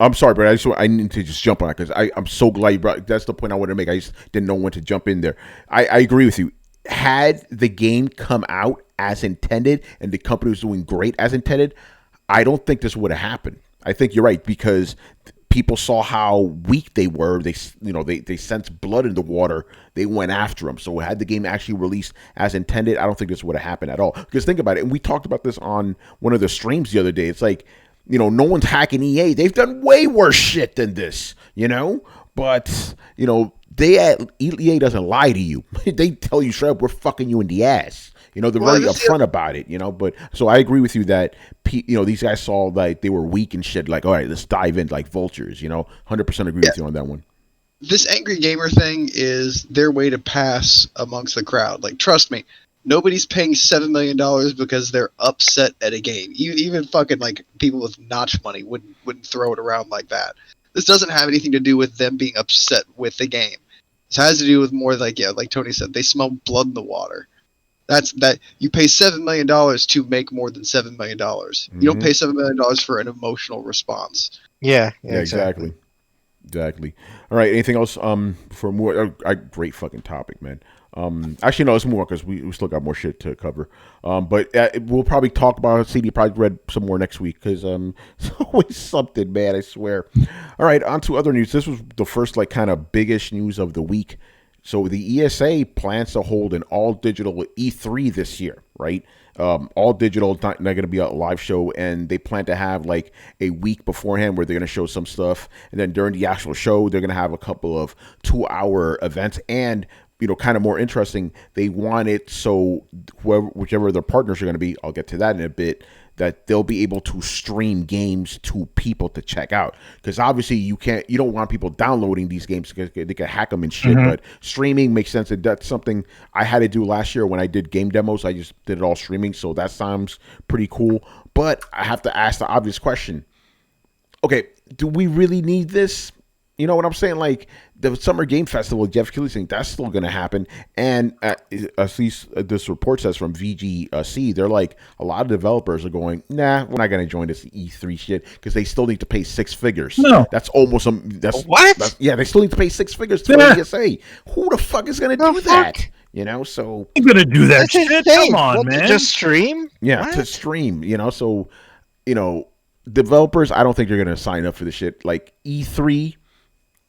I'm sorry, but I need to just jump on it, because I'm so glad you brought. That's the point I wanted to make. I just didn't know when to jump in there. I agree with you. Had the game come out as intended and the company was doing great as intended, I don't think this would have happened. I think you're right, because people saw how weak they were. They sensed blood in the water. They went after them. So had the game actually released as intended, I don't think this would have happened at all. Because think about it, and we talked about this on one of the streams the other day. It's like, no one's hacking EA. They've done way worse shit than this, But, EA doesn't lie to you. They tell you straight up, we're fucking you in the ass. They're very upfront about it, But so I agree with you that, these guys saw like they were weak and shit. Like, all right, let's dive in like vultures, 100% agree with you on that one. This angry gamer thing is their way to pass amongst the crowd. Like, trust me, nobody's paying $7 million because they're upset at a game. Even fucking like people with notch money wouldn't throw it around like that. This doesn't have anything to do with them being upset with the game. This has to do with more like Tony said, they smell blood in the water. That you pay $7 million to make more than $7 million. Mm-hmm. You don't pay $7 million for an emotional response. Yeah, exactly. All right, anything else for more? Great fucking topic, man. Actually, no, let's move on, because we still got more shit to cover. But we'll probably talk about CD Projekt Red some more next week, because it's always something, man, I swear. All right, on to other news. This was the first kind of biggish news of the week. So the ESA plans to hold an all-digital E3 this year, right? All digital, not going to be a live show, and they plan to have like a week beforehand where they're going to show some stuff, and then during the actual show, they're going to have a couple of 2-hour events, and kind of more interesting, they want it so whichever their partners are going to be, I'll get to that in a bit, that they'll be able to stream games to people to check out. Because obviously you don't want people downloading these games because they can hack them and shit. But streaming makes sense, and that's something I had to do last year when I did game demos. I just did it all streaming, so that sounds pretty cool. But I have to ask the obvious question. Okay, do we really need this? You know what I'm saying? Like the Summer Game Festival, Jeff Keighley saying that's still going to happen. And at least this report says from VGC, they're like, a lot of developers are going, nah, we're not going to join this E3 shit because they still need to pay 6 figures. No. That's almost what? Yeah, they still need to pay 6 figures to the ESA. Who the fuck is going to do that? So I'm going to do that shit. Insane. Come on, What, man. Just stream? yeah, What? to stream, so, developers, I don't think they're going to sign up for this shit. Like E3,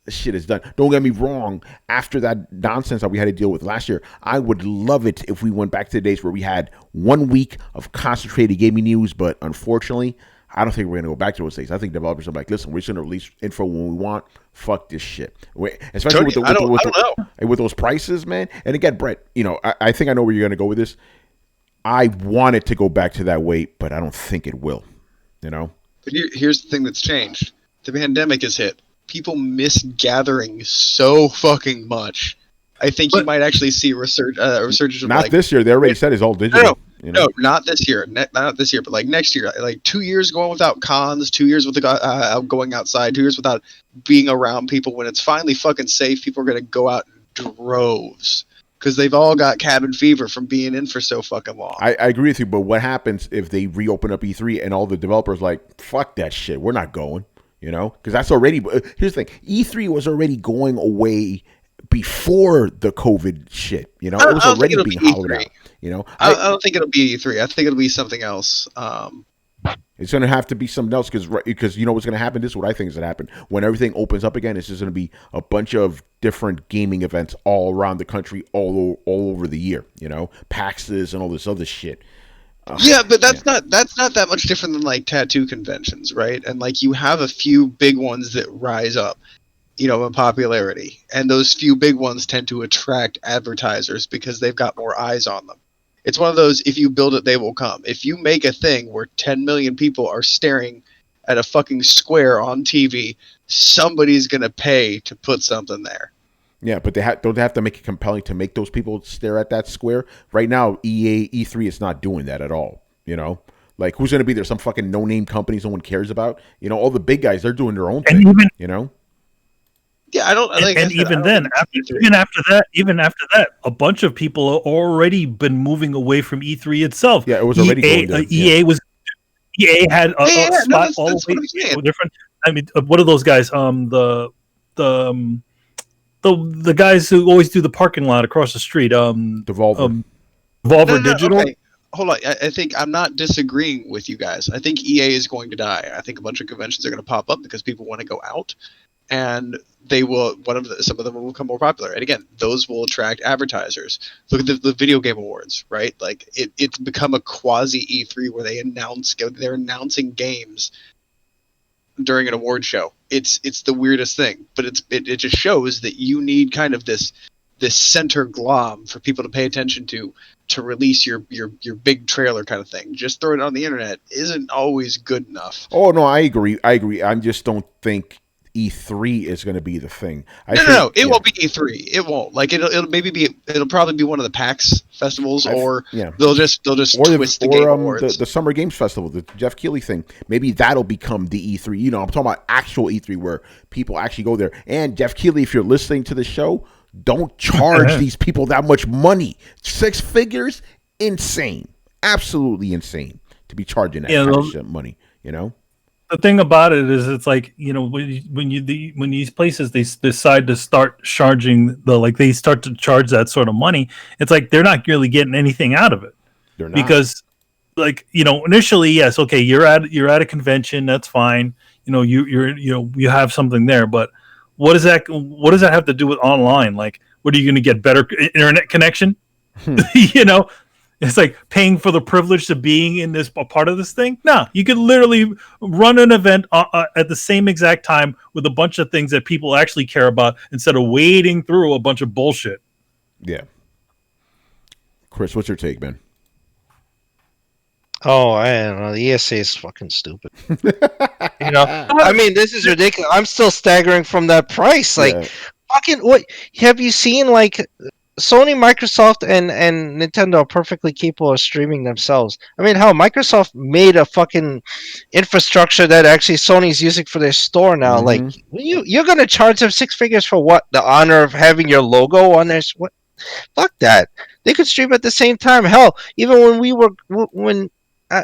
the shit is done. Don't get me wrong. After that nonsense that we had to deal with last year, I would love it if we went back to the days where we had 1 week of concentrated gaming news. But unfortunately, I don't think we're going to go back to those days. I think developers are like, listen, we're just going to release info when we want. Fuck this shit. Especially with those prices, man. And again, Brett, I think I know where you're going to go with this. I want it to go back to that way, but I don't think it will. But here's the thing that's changed. The pandemic has hit. People miss gathering so fucking much. I think you might actually see resurgence of not this year. They already said it's all digital. No, not this year. Not this year, but like next year. Like 2 years going without cons, 2 years without going outside, 2 years without being around people. When it's finally fucking safe, people are going to go out in droves because they've all got cabin fever from being in for so fucking long. I agree with you, but what happens if they reopen up E3 and all the developers like, fuck that shit, we're not going? Because that's already. Here's the thing: E3 was already going away before the COVID shit. It was already being hollowed out. I don't think it'll be E3. I think it'll be something else. It's going to have to be something else because you know what's going to happen. This is what I think is going to happen when everything opens up again. It's just going to be a bunch of different gaming events all around the country, all over the year. PAXs and all this other shit. Yeah, but that's not that much different than like tattoo conventions, right? And like you have a few big ones that rise up, in popularity, and those few big ones tend to attract advertisers because they've got more eyes on them. It's one of those, if you build it, they will come. If you make a thing where 10 million people are staring at a fucking square on TV, somebody's gonna pay to put something there. Yeah, but don't they have to make it compelling to make those people stare at that square? Right now, E3 is not doing that at all. Like who's going to be there? Some fucking no-name companies no one cares about. All the big guys, they're doing their own thing. Yeah, I don't. Like and even then, even after that, a bunch of people have already been moving away from E3 itself. Yeah, it was already going there. EA had a spot all the way different. I mean, what are those guys? The guys who always do the parking lot across the street. Devolver. Devolver Digital. Okay. Hold on. I think I'm not disagreeing with you guys. I think EA is going to die. I think a bunch of conventions are going to pop up because people want to go out, and they will. Some of them will become more popular. And again, those will attract advertisers. Look at the video game awards, right? Like it's become a quasi E3 where they're announcing games during an award show. It's the weirdest thing, but it just shows that you need kind of this center glom for people to pay attention to release your big trailer kind of thing. Just throw it on the internet isn't always good enough. Oh no, I agree. I just don't think E3 is going to be the thing. No, it won't be E3. It won't. Like it'll probably be one of the PAX festivals, they'll just twist the Game Awards. The Summer Games Festival, the Jeff Keighley thing. Maybe that'll become the E3. I'm talking about actual E3 where people actually go there. And Jeff Keighley, if you're listening to the show, don't charge these people that much money. 6 figures, insane, absolutely insane to be charging that kind of money. The thing about it is, it's like when these places they decide to start charging they start to charge that sort of money. It's like they're not really getting anything out of it. They're not. Because initially, yes, okay, you're at a convention, that's fine. You have something there, but what does that have to do with online? Like What are you going to get? Better internet connection? You know, it's like paying for the privilege of being in this a part of this thing. No, you could literally run an event at the same exact time with a bunch of things that people actually care about instead of wading through a bunch of bullshit. Yeah. Chris, what's your take, man? Oh, I don't know. The ESA is fucking stupid. You know, I mean, this is ridiculous. I'm still staggering from that price. Like, fucking, what have you seen? Like, Sony, Microsoft, and Nintendo are perfectly capable of streaming themselves. I mean, how Microsoft made a fucking infrastructure that actually Sony's using for their store now. Like, you're gonna charge them 6 figures for what? The honor of having your logo on their what? Fuck that. They could stream at the same time. Hell, even when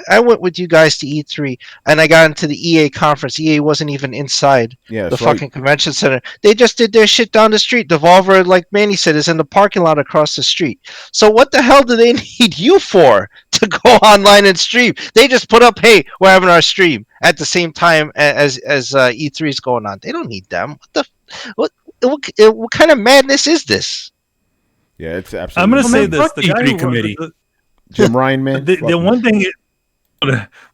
I went with you guys to E3 and I got into the EA conference. EA wasn't even inside the fucking convention center. They just did their shit down the street. Devolver, like Manny said, is in the parking lot across the street. So what the hell do they need you for to go online and stream? They just put up, hey, we're having our stream at the same time as E3 is going on. They don't need them. What kind of madness is this? Yeah, it's absolutely. I'm going to say this: the guy committee, Jim Ryan, man. The one thing.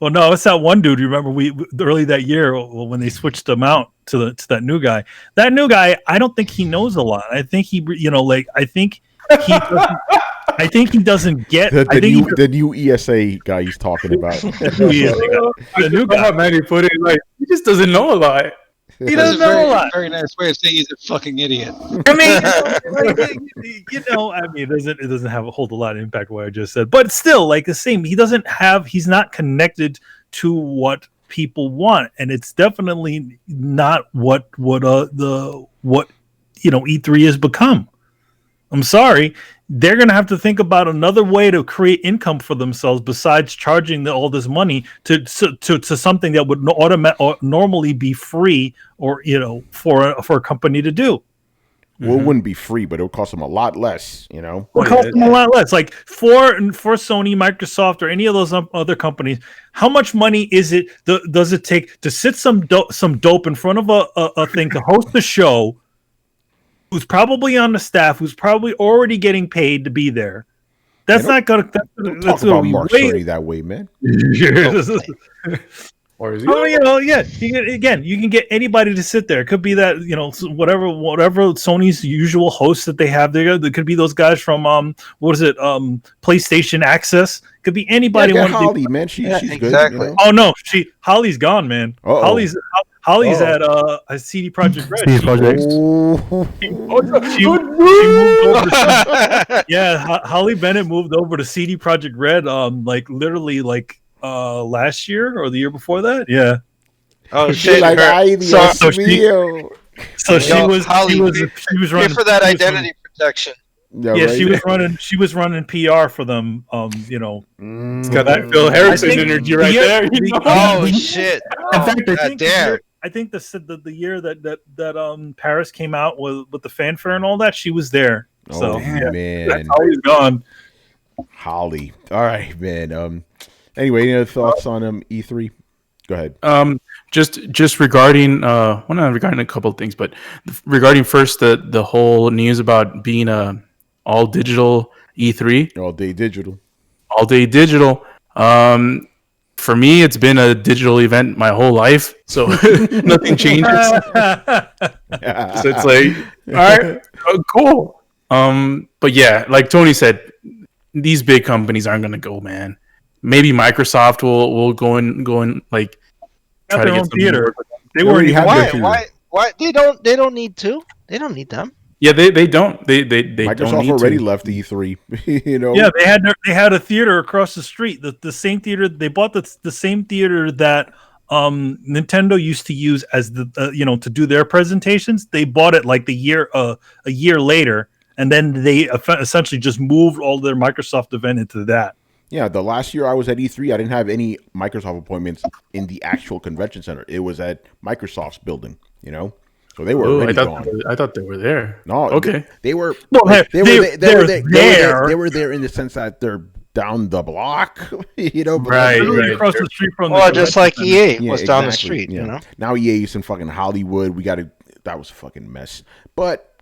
Well, no, it's that one dude. You remember early that year when they switched him out to that new guy. That new guy, I don't think he knows a lot. I think he, I think he doesn't get the new ESA guy he's talking about. The new guy, man, he put it like he just doesn't know a lot. He doesn't know a lot. Very nice way of saying he's a fucking idiot. I mean, it doesn't hold a lot of impact what I just said, but still, like the same. He's not connected to what people want, and it's definitely not what E3 has become. I'm sorry. They're going to have to think about another way to create income for themselves besides charging all this money to something that would normally be free or for a company to do. Well, it wouldn't be free, but it would cost them a lot less. It would cost them a lot less. Like for Sony, Microsoft, or any of those other companies, how much money does it take to sit some dope in front of a thing to host the show? Who's probably on the staff, who's probably already getting paid to be there. That's not going to... Talk about Mark Cerny that way, man. Or is he? You can get anybody to sit there. It could be that, whatever Sony's usual hosts that they have there. There could be those guys from, PlayStation Access. It could be anybody. Holly, man. She's exactly good. Oh, no. Holly's gone, man. Holly's at CD Projekt Red. She moved over. Holly Bennett moved over to CD Projekt Red. Last year or the year before that. Yeah. Oh shit! She was running for that identity protection. Yeah, right. She was running PR for them. It's got that Phil Harrison energy right there. Oh shit! In fact, I think the year that Paris came out with the fanfare and all that, she was there. So man, that's Holly's gone. Holly, all right, man. Anyway, any other thoughts on E3? Go ahead. Just regarding not regarding a couple of things, but regarding first the whole news about being all digital E3, all day digital. For me, it's been a digital event my whole life, so nothing changes. So it's like, all right, cool. But yeah, like Tony said, these big companies aren't gonna go, man. Maybe Microsoft will go and like try to get some theater. They already have their theater. Why they don't need to? They don't need them. Yeah, they don't. They Microsoft don't need already to. left E3. Yeah, they had a theater across the street. The same theater they bought the same theater that Nintendo used to use as the to do their presentations. They bought it like a year later, and then they essentially just moved all their Microsoft event into that. Yeah, the last year I was at E3, I didn't have any Microsoft appointments in the actual convention center. It was at Microsoft's building, so they were already gone. I thought they were there. No, okay, they were. Well, they were there. They were there in the sense that they're down the block, right across the street from. Well, just like EA was down the street, Now EA is in fucking Hollywood. That was a fucking mess. But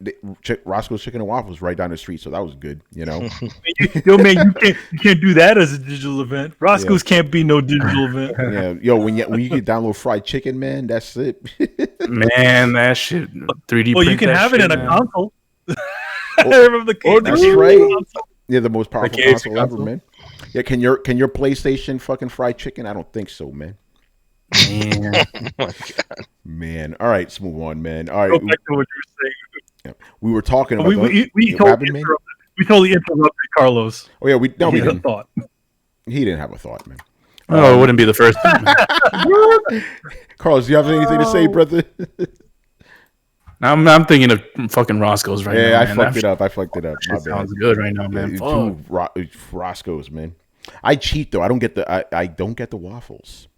Roscoe's Chicken and Waffles right down the street, so that was good. You know, Yo, man, you can't do that as a digital event. Roscoe's can't be no digital event. Yeah, yo, when you can download fried chicken, man, that's it. Man, that shit. 3D. Well, you can have it in a console. I remember the case. That's right. Yeah, the most powerful console ever, man. Yeah, can your PlayStation fucking fried chicken? I don't think so, man. Man. Oh my God. Man, all right, let's move on, man. All Go right, back to what you were saying. we were talking about We totally interrupted Carlos. Oh yeah, we He had a didn't. thought. He didn't have a thought, man. Oh, it wouldn't be the first time. Carlos, do you have anything to say, brother? I'm thinking of fucking Roscoe's right now. Yeah, I man. fucked it up. My bad. Sounds good right now, man. Two Roscoe's, man. I cheat though. I don't get the waffles.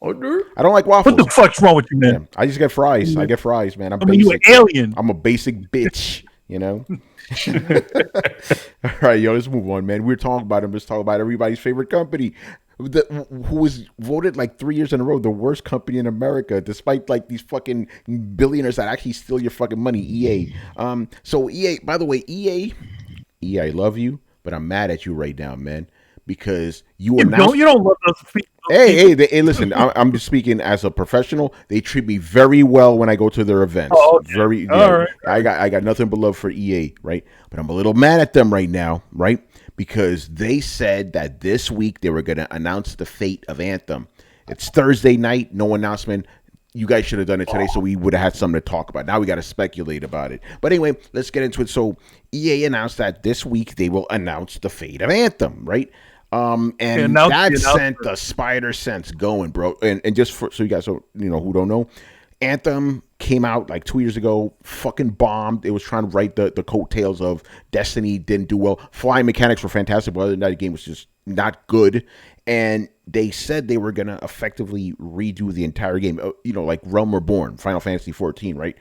I don't like waffles. What the fuck's wrong with you, man? Yeah, I just get fries. I get fries, man. I mean, you an alien. I'm a basic bitch, you know. All right, yo, let's move on, man. We're talking about him. Let's talk about everybody's favorite company, who was voted like 3 years in a row the worst company in America, despite like these fucking billionaires that actually steal your fucking money. EA. So EA, by the way, EA, I love you, but I'm mad at you right now, man, because you announced. You don't love those people. Hey, listen, I'm just speaking as a professional. They treat me very well when I go to their events. Oh, okay. Very, all right. I got nothing but love for EA, right? But I'm a little mad at them right now, right? Because they said that this week they were going to announce the fate of Anthem. It's Thursday night, no announcement. You guys should have done it today so we would have had something to talk about. Now we got to speculate about it. But anyway, let's get into it. So EA announced that this week they will announce the fate of Anthem, right? And that sent the spider sense going, bro. And just so you guys who don't know, Anthem came out like 2 years ago, fucking bombed. It was trying to write the coattails of Destiny, didn't do well. Flying mechanics were fantastic, but other than that, the game was just not good. And they said they were going to effectively redo the entire game, like Realm Reborn, Final Fantasy 14, right?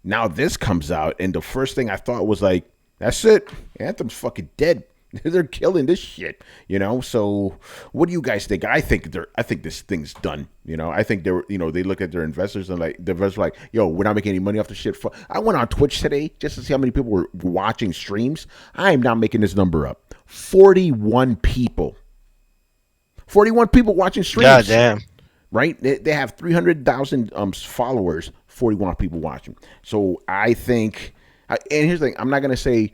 Now this comes out, and the first thing I thought was like, that's it. Anthem's fucking dead. They're killing this shit, So, what do you guys think? I think this thing's done. I think they look at their investors and like the investors are like, yo, we're not making any money off the shit. I went on Twitch today just to see how many people were watching streams. I am not making this number up. 41 people. 41 people watching streams. God damn. Right? They have 300,000 followers. 41 people watching. So I think, and here's the thing, I'm not gonna say.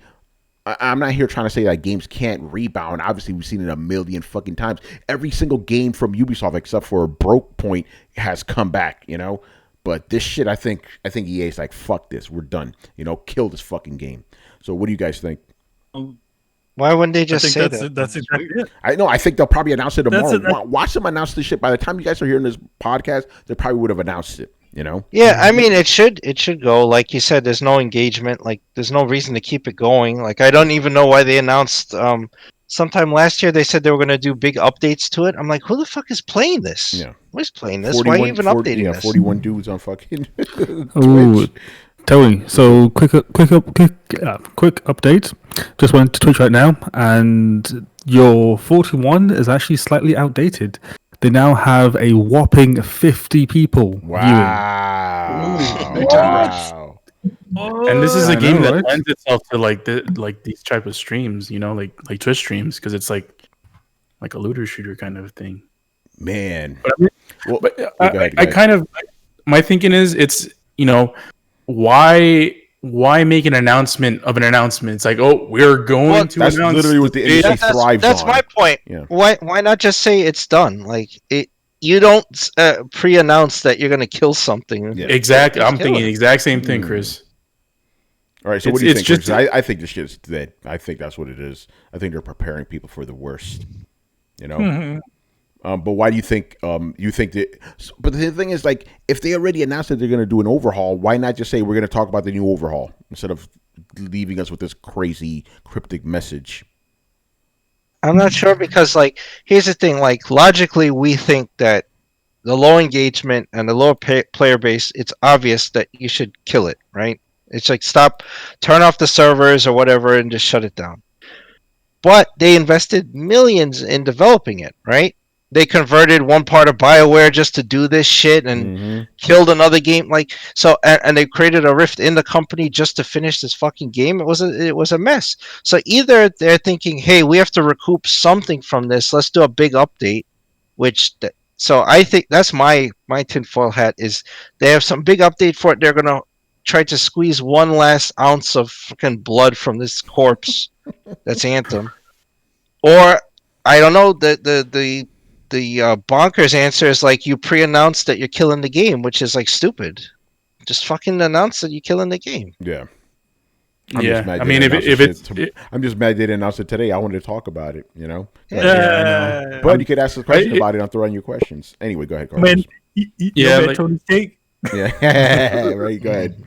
I'm not here trying to say that games can't rebound. Obviously, we've seen it a million fucking times. Every single game from Ubisoft, except for Broke Point, has come back, But this shit, I think EA's like, fuck this. We're done. Kill this fucking game. So what do you guys think? Why wouldn't they just say that's that? That's exactly it. I know. I think they'll probably announce it tomorrow. Watch them announce this shit. By the time you guys are hearing this podcast, they probably would have announced it. Yeah, I mean, it should go. Like you said, there's no engagement. Like, there's no reason to keep it going. Like, I don't even know why they announced. Sometime last year they said they were going to do big updates to it. I'm like, who the fuck is playing this? Yeah, who's playing this? Why are you even updating this? 41 dudes on fucking. Ooh, Tony. So quick update. Just went to Twitch right now, and your 41 is actually slightly outdated. They now have a whopping 50 people viewing. Wow. And this is a game that lends itself to like these type of streams, like Twitch streams, because it's like a looter shooter kind of thing. Man. I kind of, my thinking is it's why make an announcement of an announcement? It's like, oh, we're going to that's announce. Literally what the industry thrives That's on. my point. Yeah. Why not just say it's done? Like it. You don't pre-announce that you're going to kill something. Yeah. Exactly. I'm thinking the exact same thing, Chris. All right. So what do you think? Chris? I think this shit is dead. I think that's what it is. I think they're preparing people for the worst. Mm-hmm. But why do you think? You think that? But the thing is, like, if they already announced that they're going to do an overhaul, why not just say we're going to talk about the new overhaul instead of leaving us with this crazy cryptic message? I'm not sure because, like, here's the thing. Like, logically, we think that the low engagement and the low player base, it's obvious that you should kill it, right? It's like turn off the servers or whatever and just shut it down. But they invested millions in developing it, right? they converted one part of BioWare just to do this shit and killed another game. Like so, and they created a rift in the company just to finish this fucking game. It was a mess. So either they're thinking, hey, we have to recoup something from this. Let's do a big update. So I think that's my tinfoil hat is they have some big update for it. They're gonna try to squeeze one last ounce of fucking blood from this corpse. That's Anthem, or I don't know. The bonkers answer is like you pre-announce that you're killing the game, which is like stupid. Just fucking announce that you're killing the game. Yeah. I mean, if it's, I'm just mad they didn't announce it today. I wanted to talk about it, you know. Yeah. But you could ask a question about it. I'm throwing your questions. Anyway, go ahead, Carlos. Tony's take. Yeah, right. Go ahead.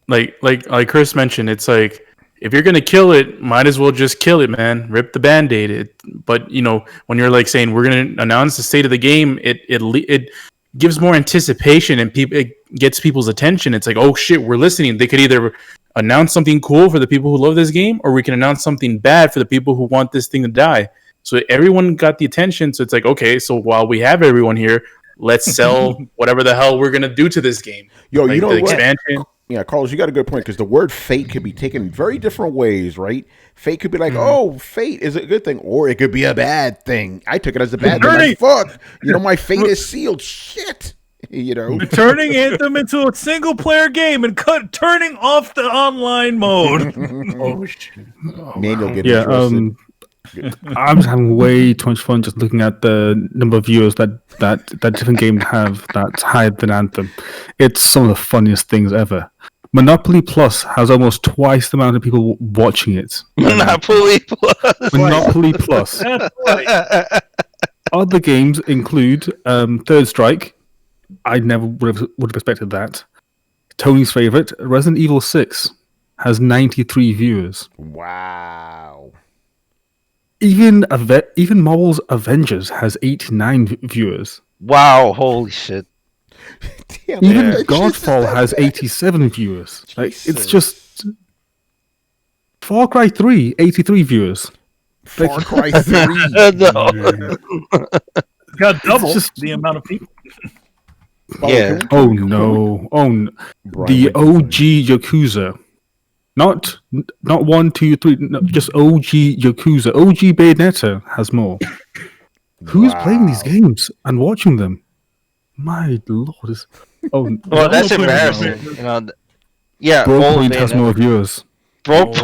Like Chris mentioned, it's like if you're gonna kill it, might as well just kill it, man. Rip the Band-Aid. But you know, when you're like saying we're gonna announce the state of the game, it gives more anticipation and it gets people's attention. It's like, oh shit, we're listening. They could either announce something cool for the people who love this game, or we can announce something bad for the people who want this thing to die. So everyone got the attention. So it's like, okay, so while we have everyone here, let's sell whatever the hell we're gonna do to this game. Yo, like you know the what? Expansion. Yeah, Carlos, you got a good point because the word fate could be taken very different ways, right? Fate could be like, oh, fate is a good thing, or it could be a bad thing. I took it as a bad thing. Like, fuck, you know, my fate is sealed. Shit, you know. Turning Anthem into a single-player game and turning off the online mode. Oh shit! Manual getting interested. I'm just having way too much fun just looking at the number of viewers that different games have that's higher than Anthem. It's some of the funniest things ever. Monopoly Plus has almost twice the amount of people watching it. Monopoly Plus. Monopoly Plus. Other games include Third Strike. I never would have expected that. Tony's favorite, Resident Evil 6, has 93 viewers. Wow. Even Marvel's Avengers has 89 viewers. Wow, holy shit. Damn, Even man. Godfall has 87 viewers. Like, it's just Far Cry 3, 83 viewers. Far Cry 3. No. It's got double the amount of people. Yeah. Oh no. The OG Yakuza. Not 1, 2, 3, no, just OG Yakuza. OG Bayonetta has more. Who's playing these games and watching them? My lord. Well, that's embarrassing. You know, yeah. Bro Point has more viewers. Bro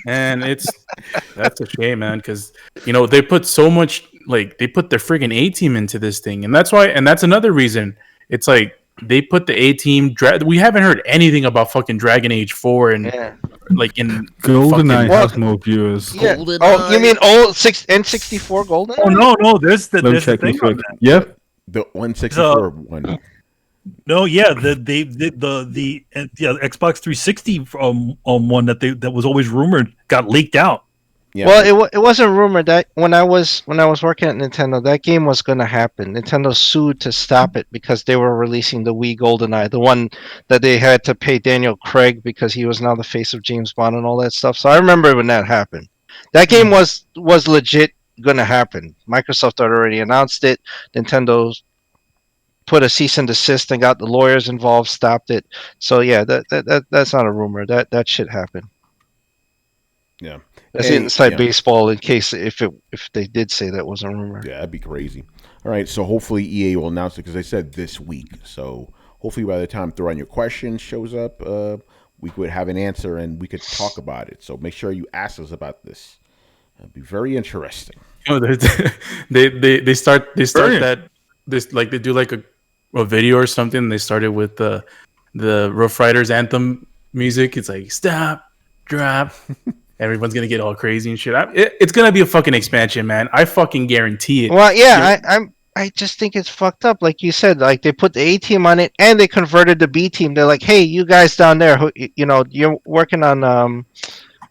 And that's a shame, man, because you know they put so much, like they put their friggin' A team into this thing, and that's another reason. It's like they put the A team. We haven't heard anything about fucking Dragon Age 4 and like in GoldenEye has more viewers. Yeah. Oh, you mean old N64 GoldenEye? Oh no, there's the thing on that. Yep. The 164 one. No, yeah, the Xbox 360 one that was always rumored got leaked out. Yeah. Well, it wasn't rumored that when I was working at Nintendo, that game was going to happen. Nintendo sued to stop it because they were releasing the Wii GoldenEye, the one that they had to pay Daniel Craig because he was now the face of James Bond and all that stuff. So I remember when that happened. That game was legit going to happen. Microsoft had already announced it. Nintendo put a cease and desist and got the lawyers involved, stopped it. So yeah, that's not a rumor. That shit happened. Yeah. That's inside baseball in case if they did say that was a rumor. Yeah, that'd be crazy. All right, so hopefully EA will announce it because they said this week. So hopefully by the time Throw On Your Questions shows up, we could have an answer and we could talk about it. So make sure you ask us about this. It'd be very interesting. Oh, they start that this like they do like a video or something. They started with the Rough Riders anthem music. It's like stop, drop. Everyone's gonna get all crazy and shit. It's gonna be a fucking expansion, man. I fucking guarantee it. Well, yeah, I just think it's fucked up. Like you said, like they put the A team on it and they converted the B team. They're like, hey, you guys down there, who, you know, you're working on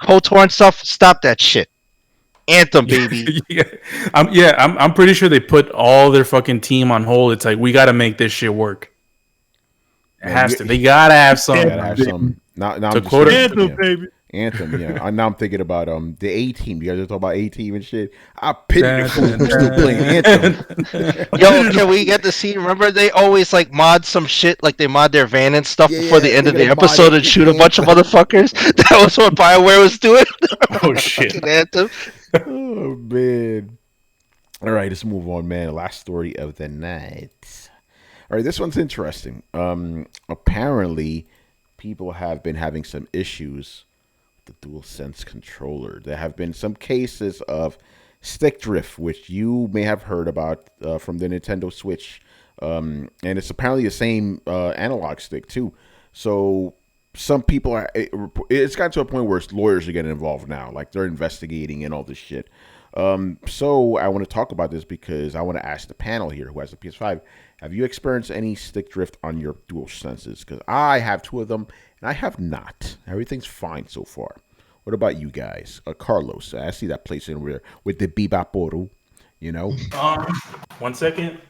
KOTOR and stuff. Stop that shit. Anthem, baby. I'm pretty sure they put all their fucking team on hold. It's like we got to make this shit work. It has to. They gotta have some. Now to quote Anthem, baby. Anthem, yeah. Now I'm thinking about the A-Team. You guys are talking about A-Team and shit. I pity the fool who's still playing Anthem. Yo, can we get the scene? Remember, they always like mod some shit, like they mod their van and stuff before the end of the episode and shoot a bunch of motherfuckers. That was what BioWare was doing. Oh shit! Anthem. Oh man! All right, let's move on, man. Last story of the night. All right, this one's interesting. Apparently, people have been having some issues with the DualSense controller. There have been some cases of stick drift, which you may have heard about from the Nintendo Switch, and it's apparently the same analog stick too. So some people are. It's gotten to a point where lawyers are getting involved now, like they're investigating and all this shit. So I want to talk about this because I want to ask the panel here who has the PS5. Have you experienced any stick drift on your DualSenses? Because I have 2 of them, and I have not. Everything's fine so far. What about you guys? Carlos, I see that place in there with the Bibaporu, you know? 1 second.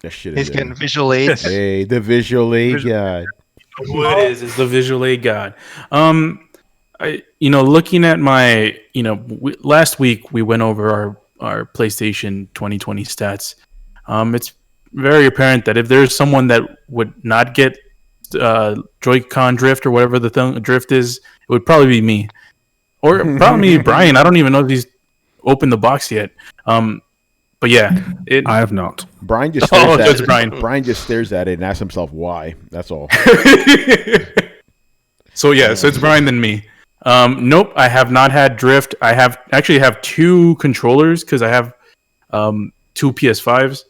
That shit He's is getting visual aids. Hey, the visual aid god. Who it is the visual aid god. Looking at my, last week we went over our PlayStation 2020 stats. It's very apparent that if there's someone that would not get Joy-Con drift or whatever the drift is, it would probably be me, or probably Brian. I don't even know if he's opened the box yet. But yeah, I have not. Brian just stares at it. Brian. Brian just stares at it and asks himself why. That's all. So it's Brian than me. Nope, I have not had drift. I actually have 2 controllers because I have 2 PS5s.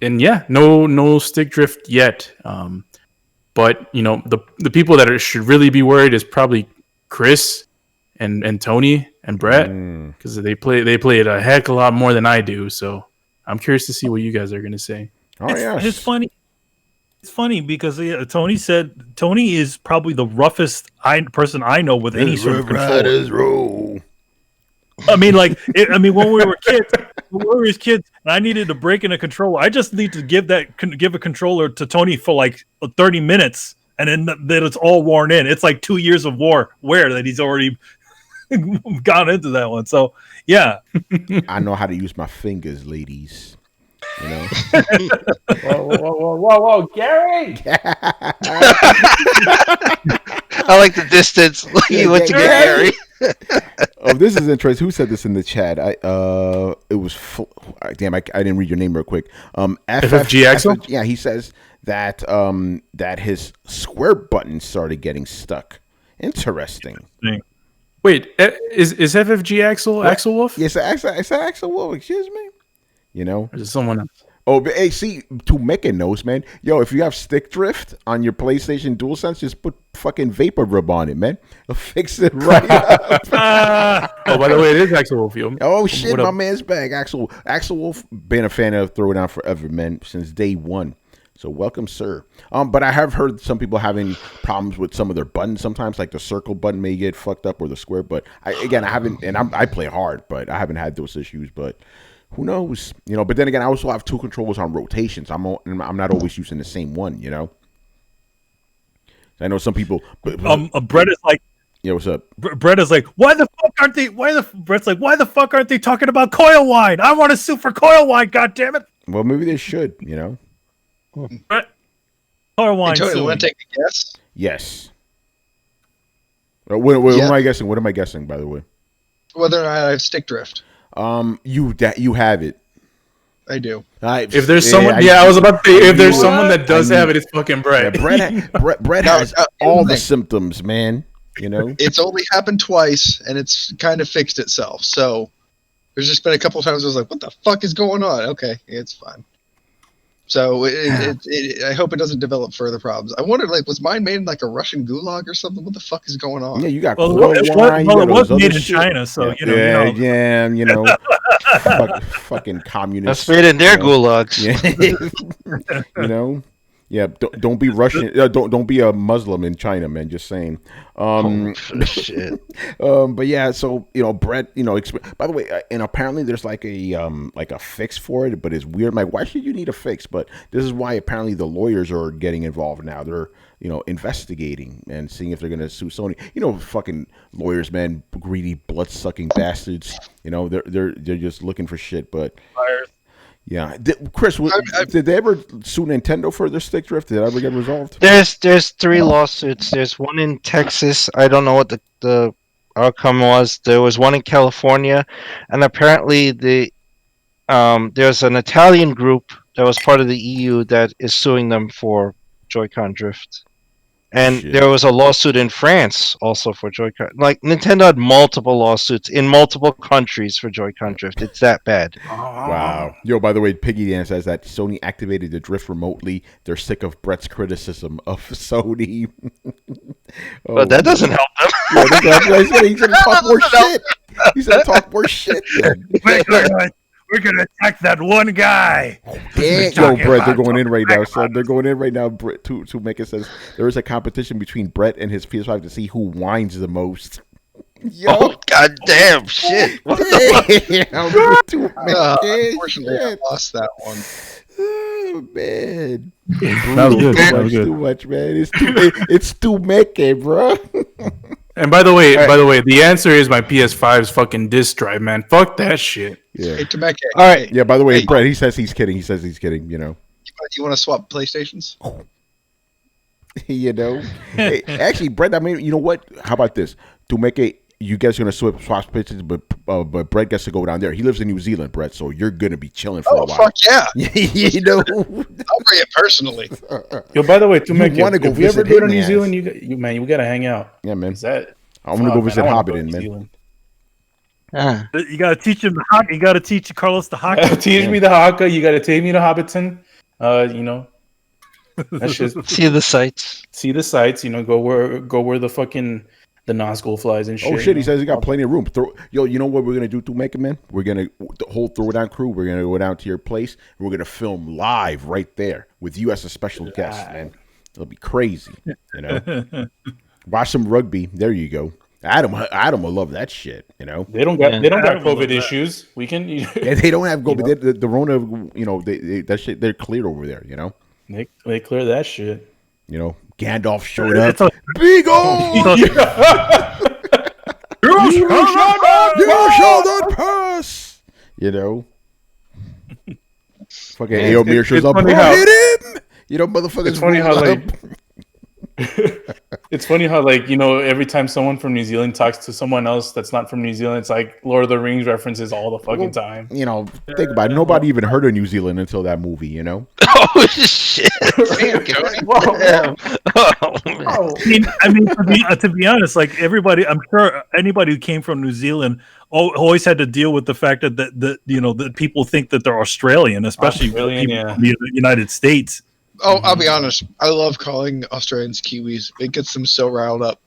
And yeah, no stick drift yet. But the people that should really be worried is probably Chris and Tony and Brett, because they play it a heck of a lot more than I do. So I'm curious to see what you guys are gonna say. It's funny. It's funny because Tony said Tony is probably the roughest person I know with any sort of controller. I mean, when we were kids, and I needed to break in a controller, I just need to give a controller to Tony for like 30 minutes, and then it's all worn in. It's like 2 years of wear that he's already gone into that one. So yeah, I know how to use my fingers, ladies. You know. Whoa, Gary! I like the distance you went to get Gary. Oh, this is interesting. Who said this in the chat? It was damn. I didn't read your name real quick. FFG Axel. Yeah, he says that that his square button started getting stuck. Interesting. Wait, is FFG Axel Wolf? Yes, it's Axel Wolf. Excuse me. You know, or is it someone else? Oh, but hey, see, to make a nose, man. Yo, if you have stick drift on your PlayStation DualSense, just put fucking vapor rub on it, man. It'll fix it right up. Oh, by the way, it is Axel Wolf. Yo. Oh shit, my man's back. Axel Wolf, been a fan of Throwdown forever, man, since day one. So welcome, sir. But I have heard some people having problems with some of their buttons sometimes, like the circle button may get fucked up or the square. But I haven't, and I play hard, but I haven't had those issues. But who knows? You know. But then again, I also have 2 controllers on rotations. I'm not always using the same one. You know. I know some people. Brett is like, yeah, what's up? Brett is like, why the fuck aren't they? Brett's like, why the fuck aren't they talking about coil wine? I want to sue for coil wine. God damn it! Well, maybe they should. You know. Brett, coil wine. Hey, Tony, you want to take a guess? Yes. What am I guessing? What am I guessing? By the way, whether or not I have stick drift. You have it. I do. If there's someone, I was about to say, if there's someone that does have it, it's fucking Brett. Yeah, Brett has all the symptoms, man. You know, it's only happened twice, and it's kind of fixed itself. So there's just been a couple of times I was like, "What the fuck is going on?" Okay, it's fine. So I hope it doesn't develop further problems. I wondered, like, was mine made in like a Russian gulag or something? What the fuck is going on? Yeah, you got it was made in China, so you know, fucking communists. That's made in their gulags. Yeah. You know, Yeah, don't be Russian. Don't be a Muslim in China, man. Just saying. Shit. But yeah, so Brett, by the way, and apparently there's like a fix for it, but it's weird. I'm like, why should you need a fix? But this is why apparently the lawyers are getting involved now. They're investigating and seeing if they're gonna sue Sony. Fucking lawyers, man, greedy, blood sucking bastards. They're just looking for shit. But yeah, Chris, did they ever sue Nintendo for their stick drift? Did that ever get resolved? There's 3 lawsuits. There's one in Texas. I don't know what the outcome was. There was one in California, and apparently there's an Italian group that was part of the EU that is suing them for Joy-Con drift. And there was a lawsuit in France also for Joy-Con. Like, Nintendo had multiple lawsuits in multiple countries for Joy-Con drift. It's that bad. Wow. Yo, by the way, Piggy Dan says that Sony activated the drift remotely. They're sick of Brett's criticism of Sony. But that doesn't help them. He's going to talk more shit. He's going to talk more shit. We're gonna attack that one guy. Yo, Brett, they're going in right now, son. They're going in right now. Brett, to make it says there is a competition between Brett and his PS5 to see who whines the most. Yo. Oh, goddamn shit! Unfortunately, I lost that one. Oh man, that was good. That was good. Too much, man. It's too meke, bro. And by the way, the answer is my PS5's fucking disk drive, man. Fuck that shit. Yeah. Hey, Temeke. All right. Yeah. By the way, Brett, he says he's kidding. You know. You want to swap PlayStations? Hey, actually, Brett. I mean, you know what? How about this? To make it, you guys are gonna swap pitches, but Brett gets to go down there. He lives in New Zealand, Brett, so you're gonna be chilling for a while. Fuck yeah! I'll bring it personally. Yo, by the way, to make want to go if we ever visit go to him, New man. Zealand, we gotta hang out. Yeah, man. I'm gonna go visit Hobbiton, man. You gotta teach him the haka. You gotta teach Carlos the haka. Teach me the haka. You gotta take me to Hobbiton. That's just See the sights. see the sights. Go where the fucking the Nazgul flies and shit. Oh shit! He says he got plenty of room. You know what we're gonna do to make it, man? We're gonna the whole Throwdown crew. We're gonna go down to your place. And we're gonna film live right there with you as a special guest, man. It'll be crazy. Watch some rugby. There you go. Adam will love that shit. They don't got COVID issues. We can. Yeah, they don't have COVID. The Rona. That shit. They're cleared over there. They clear that shit. Gandalf showed up. Big old. You shall not pass. Fucking Eomir shows up. Hit him. Motherfuckers. It's funny how it's funny how every time someone from New Zealand talks to someone else that's not from New Zealand, it's like Lord of the Rings references all the fucking time. Think about it. Nobody even heard of New Zealand until that movie. Oh shit! Damn, Cody. To be honest, like everybody, I'm sure anybody who came from New Zealand always had to deal with the fact that that people think that they're Australian, especially people from the United States. Oh, I'll be honest. I love calling Australians Kiwis. It gets them so riled up.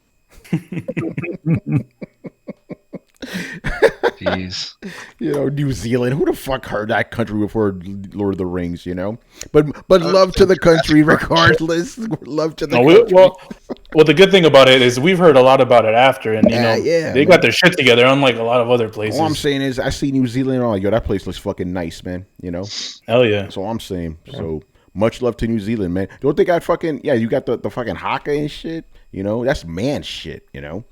Jeez. New Zealand. Who the fuck heard that country before Lord of the Rings? But love to the country regardless. Love to the country. Well, the good thing about it is we've heard a lot about it after, and they got their shit together, unlike a lot of other places. All I'm saying is, I see New Zealand. I'm like, yo, that place looks fucking nice, man. Hell yeah. That's all I'm saying. Yeah. So much love to New Zealand, man. Don't they got fucking you got the fucking haka and shit. That's man shit. Good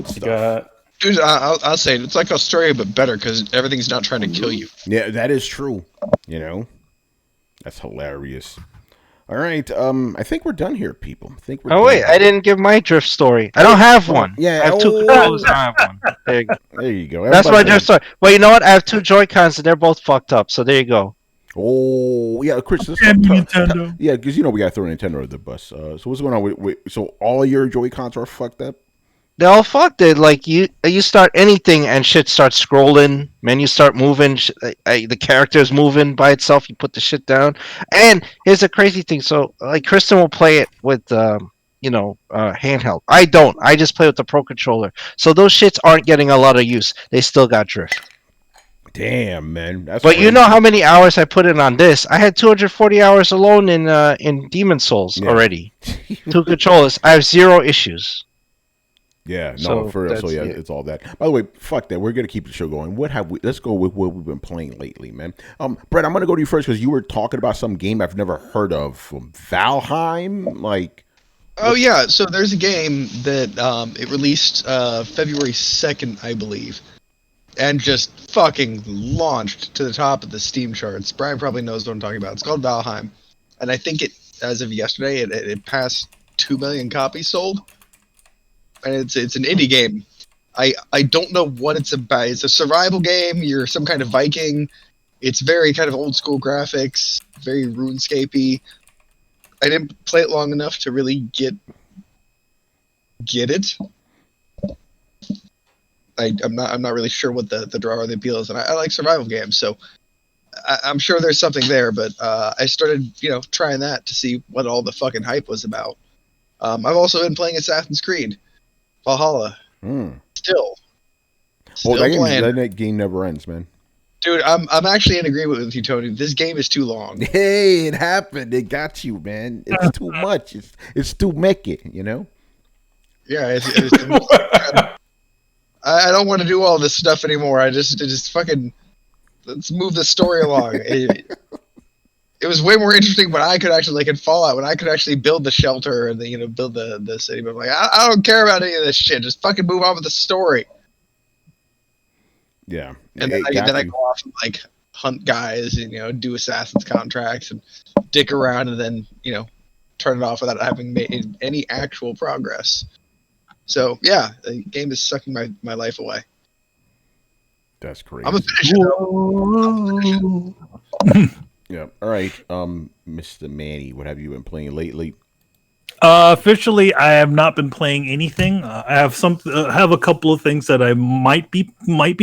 stuff. Dude, I'll say it's like Australia, but better because everything's not trying to kill you. Yeah, that is true. That's hilarious. All right, I think we're done here, people. Wait, I didn't give my drift story. I don't have one. Yeah, I have two controllers. I don't have one. There you go. That's my drift story. Well, you know what? I have 2 Joy-Cons and they're both fucked up. So there you go. Oh yeah, Chris. Nintendo. Yeah, because we gotta throw Nintendo under the bus. So what's going on with so all your Joy-Cons are fucked up? They're all fucked. Like you start anything and shit starts scrolling. Menus start moving. The character's moving by itself. You put the shit down. And here's the crazy thing. So like Kristen will play it with handheld. I don't. I just play with the Pro Controller. So those shits aren't getting a lot of use. They still got drift. Damn, man. That's But crazy. you know how many hours I put in on this? I had 240 hours alone in Demon Souls already. 2 controllers. I have 0 issues. Yeah, no, So for real. So yeah, it. it's all that. By the way, fuck that. We're gonna keep the show going. Let's go with what we've been playing lately, man. Brett, I'm gonna go to you first because you were talking about some game I've never heard of from Valheim. Like, oh yeah, so there's a game that it released February 2nd, I believe, and just fucking launched to the top of the Steam charts. Brian probably knows what I'm talking about. It's called Valheim, and I think as of yesterday, it passed 2 million copies sold. And it's an indie game. I don't know what it's about. It's a survival game. You're some kind of Viking. It's very kind of old school graphics, very RuneScape-y. I didn't play it long enough to really get it. I'm not really sure what the draw or the appeal is, and I like survival games, so I'm sure there's something there. But I started trying that to see what all the fucking hype was about. I've also been playing Assassin's Creed Valhalla. Still playing. That game never ends, man. Dude, I'm actually in agreement with you, Tony. This game is too long. Hey, it happened. It got you, man. It's too much. It's too Mickey, Yeah, I don't want to do all this stuff anymore. I just fucking let's move the story along. It was way more interesting when I could actually, like in Fallout, when I could actually build the shelter and build the city. But I'm like, I don't care about any of this shit. Just fucking move on with the story. Yeah, and then I go off and like hunt guys and do assassins contracts and dick around and then turn it off without having made any actual progress. So yeah, the game is sucking my life away. That's crazy. I'm gonna finish it. Yeah. All right, Mr. Manny, what have you been playing lately? Officially, I have not been playing anything. I have a couple of things that I might be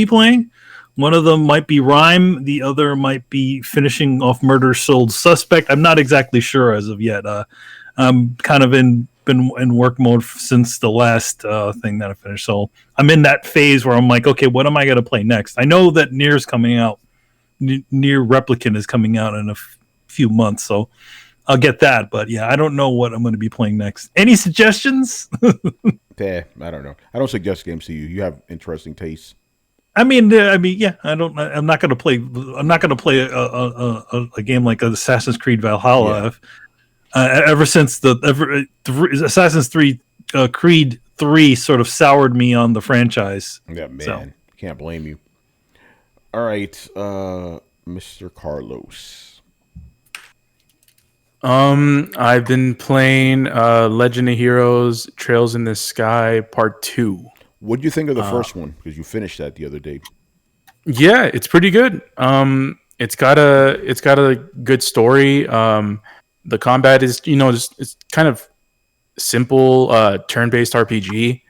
playing. One of them might be Rhyme. The other might be finishing off Murder Sold Suspect. I'm not exactly sure as of yet. I'm kind of been in work mode since the last thing that I finished. So I'm in that phase where I'm like, okay, what am I going to play next? I know that Nier's coming out. Nier Replicant is coming out in a few months, so I'll get that. But yeah, I don't know what I'm going to be playing next. Any suggestions? I don't know. I don't suggest games to you. You have interesting tastes. I mean, yeah. I'm not going to play. I'm not going to play a game like Assassin's Creed Valhalla. Yeah. Ever since Assassin's Creed 3 sort of soured me on the franchise. Yeah, man, can't blame you. All right, Mr. Carlos. I've been playing Legend of Heroes: Trails in the Sky Part 2. What do you think of the first one? Because you finished that the other day. Yeah, it's pretty good. It's got a good story. The combat is it's kind of simple turn-based RPG.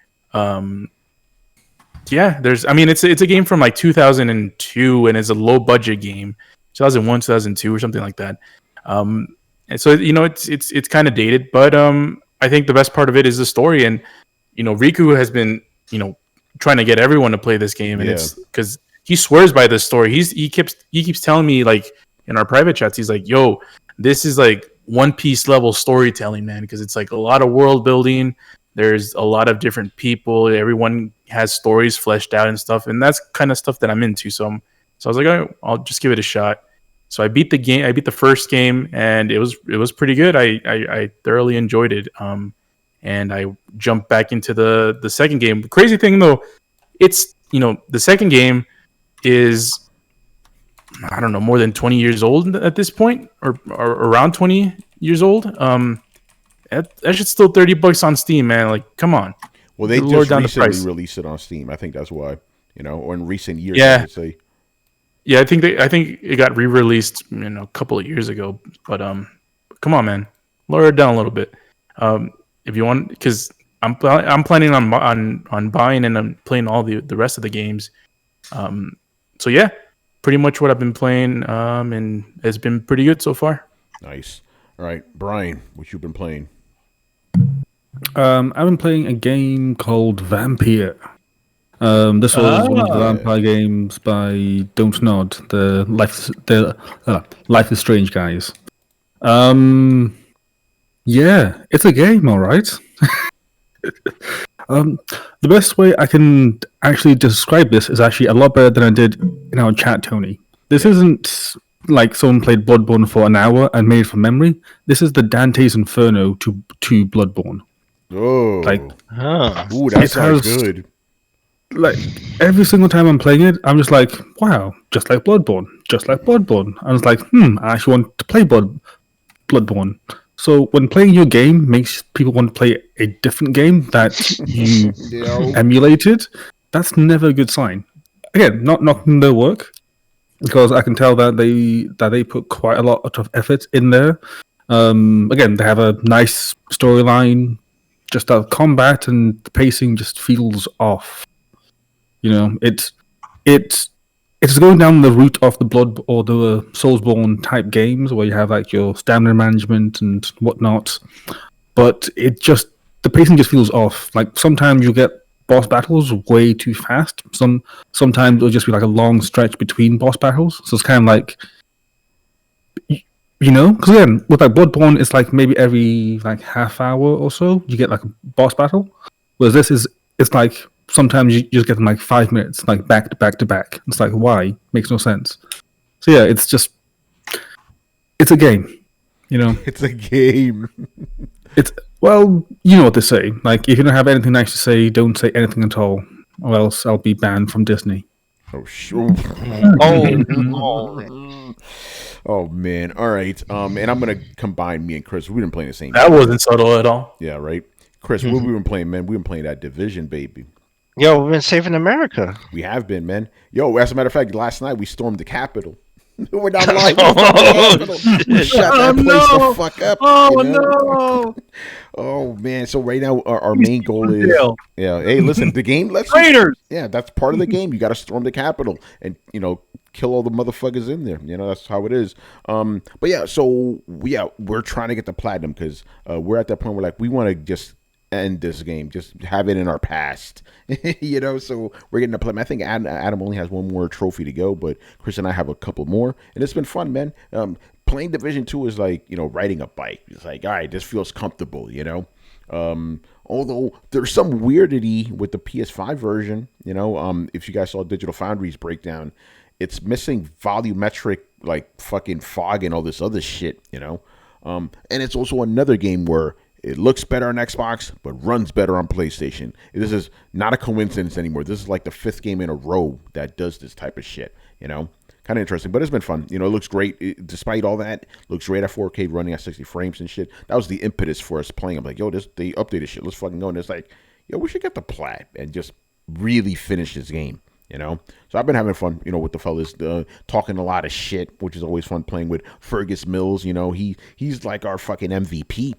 Yeah, it's a game from like 2002 and it's a low budget game, 2001, 2002 or something like that. And so it's kind of dated, but I think the best part of it is the story. And Riku has been trying to get everyone to play this game, and it's because he swears by this story. He keeps telling me, like, in our private chats, he's like, yo, this is like One Piece level storytelling, man, because it's like a lot of world building. There's a lot of different people. Everyone has stories fleshed out and stuff, and that's kind of stuff that I'm into. So I was like, I'll just give it a shot. So I beat the game. I beat the first game, and it was pretty good. I thoroughly enjoyed it. And I jumped back into the second game. The crazy thing though, it's the second game is, I don't know, more than 20 years old at this point, or around 20 years old. That shit's still $30 on Steam, man. Like, come on. Well, they just recently released it on Steam. I think that's why, or in recent years, yeah. I would say. Yeah, I think it got re-released, a couple of years ago. But come on, man, lower it down a little bit, if you want, because I'm planning on buying and I'm playing all the rest of the games. So yeah, pretty much what I've been playing, and it's been pretty good so far. Nice. All right, Brian, what you been playing? I've been playing a game called Vampire. This was one of the vampire games by Don't Nod, the Life is Strange guys. Yeah, it's a game, all right. The best way I can actually describe this is actually a lot better than I did in our chat, Tony. This isn't like someone played Bloodborne for an hour and made it from memory. This is the Dante's Inferno to Bloodborne. Oh, ooh, that sounds good. Like every single time I'm playing it, I'm just like, wow, just like Bloodborne. I was like, I actually want to play Bloodborne. So when playing your game makes people want to play a different game that you emulated, that's never a good sign. Again, not knocking their work, because I can tell that they put quite a lot of effort in there. Again, they have a nice storyline. Just that combat and the pacing just feels off. You know, it's going down the route of the Blood or the Soulsborne type games where you have like your stamina management and whatnot, but the pacing just feels off. Like sometimes you get boss battles way too fast. Sometimes it'll just be like a long stretch between boss battles. So it's kind of like, you know, because again with like Bloodborne, it's like maybe every like half hour or so you get like a boss battle, whereas it's like. Sometimes you just get them like 5 minutes, like back to back to back. It's like, why? Makes no sense. So yeah, it's a game, you know. It's a game. Well, you know what they say. Like, if you don't have anything nice to say, don't say anything at all, or else I'll be banned from Disney. Oh, sure. Oh man. All right. And I'm gonna combine me and Chris. We've been playing the same. That wasn't subtle at all. Yeah. Right. Chris, what we been playing, man? We've been playing that Division, baby. Yo, we've been saving America. We have been, man. Yo, as a matter of fact, last night we stormed the Capitol. We're not lying. We shut that place the fuck up. No. Oh man. So right now our main goal is hey, listen, the game Raiders. Yeah, that's part of the game. You gotta storm the Capitol and kill all the motherfuckers in there. That's how it is. But yeah, so we're trying to get the platinum because we're at that point where like we want to just end this game, just have it in our past. So we're getting the platinum. I think Adam only has one more trophy to go, but Chris and I have a couple more, and it's been fun, man. Playing Division 2 is like riding a bike. It's like, all right, this feels comfortable, although there's some weirdity with the PS5 version. If you guys saw Digital Foundry's breakdown, it's missing volumetric like fucking fog and all this other shit, and it's also another game where it looks better on Xbox, but runs better on PlayStation. This is not a coincidence anymore. This is like the 5th game in a row that does this type of shit, Kind of interesting, but it's been fun. It looks great. Despite all that, looks great at 4K, running at 60 frames and shit. That was the impetus for us playing. I'm like, yo, they updated shit. Let's fucking go. And it's like, yo, we should get the plat and just really finish this game. So I've been having fun, with the fellas, talking a lot of shit, which is always fun playing with Fergus Mills. He's like our fucking MVP,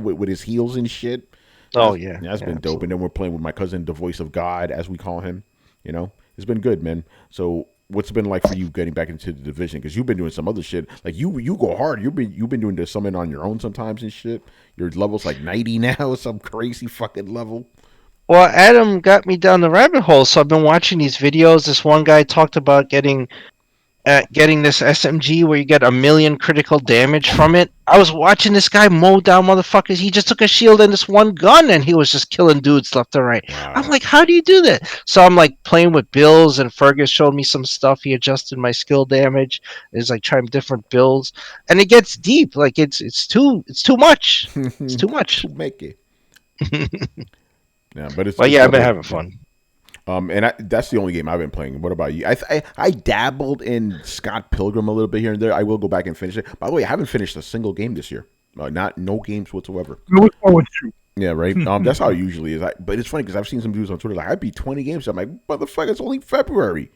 with his heels and shit. That's been dope. And then we're playing with my cousin, the voice of God, as we call him. It's been good, man. So what's it been like for you getting back into the Division? Because you've been doing some other shit. Like you go hard. You've been doing this something on your own sometimes and shit. Your level's like 90 now, some crazy fucking level. Well, Adam got me down the rabbit hole, so I've been watching these videos. This one guy talked about getting this SMG where you get 1 million critical damage from it. I was watching this guy mow down motherfuckers. He just took a shield and this one gun, and he was just killing dudes left and right. Wow. I'm like, how do you do that? So I'm like playing with builds, and Fergus showed me some stuff. He adjusted my skill damage. It's like trying different builds, and it gets deep. Like it's too much. It's too much. Make it. Yeah, but I've been having fun. And that's the only game I've been playing. What about you? I dabbled in Scott Pilgrim a little bit here and there. I will go back and finish it. By the way, I haven't finished a single game this year. No games whatsoever. What's wrong with you? Yeah, right. That's how it usually is. But it's funny because I've seen some dudes on Twitter like I beat 20 games. I'm like, motherfucker, it's only February.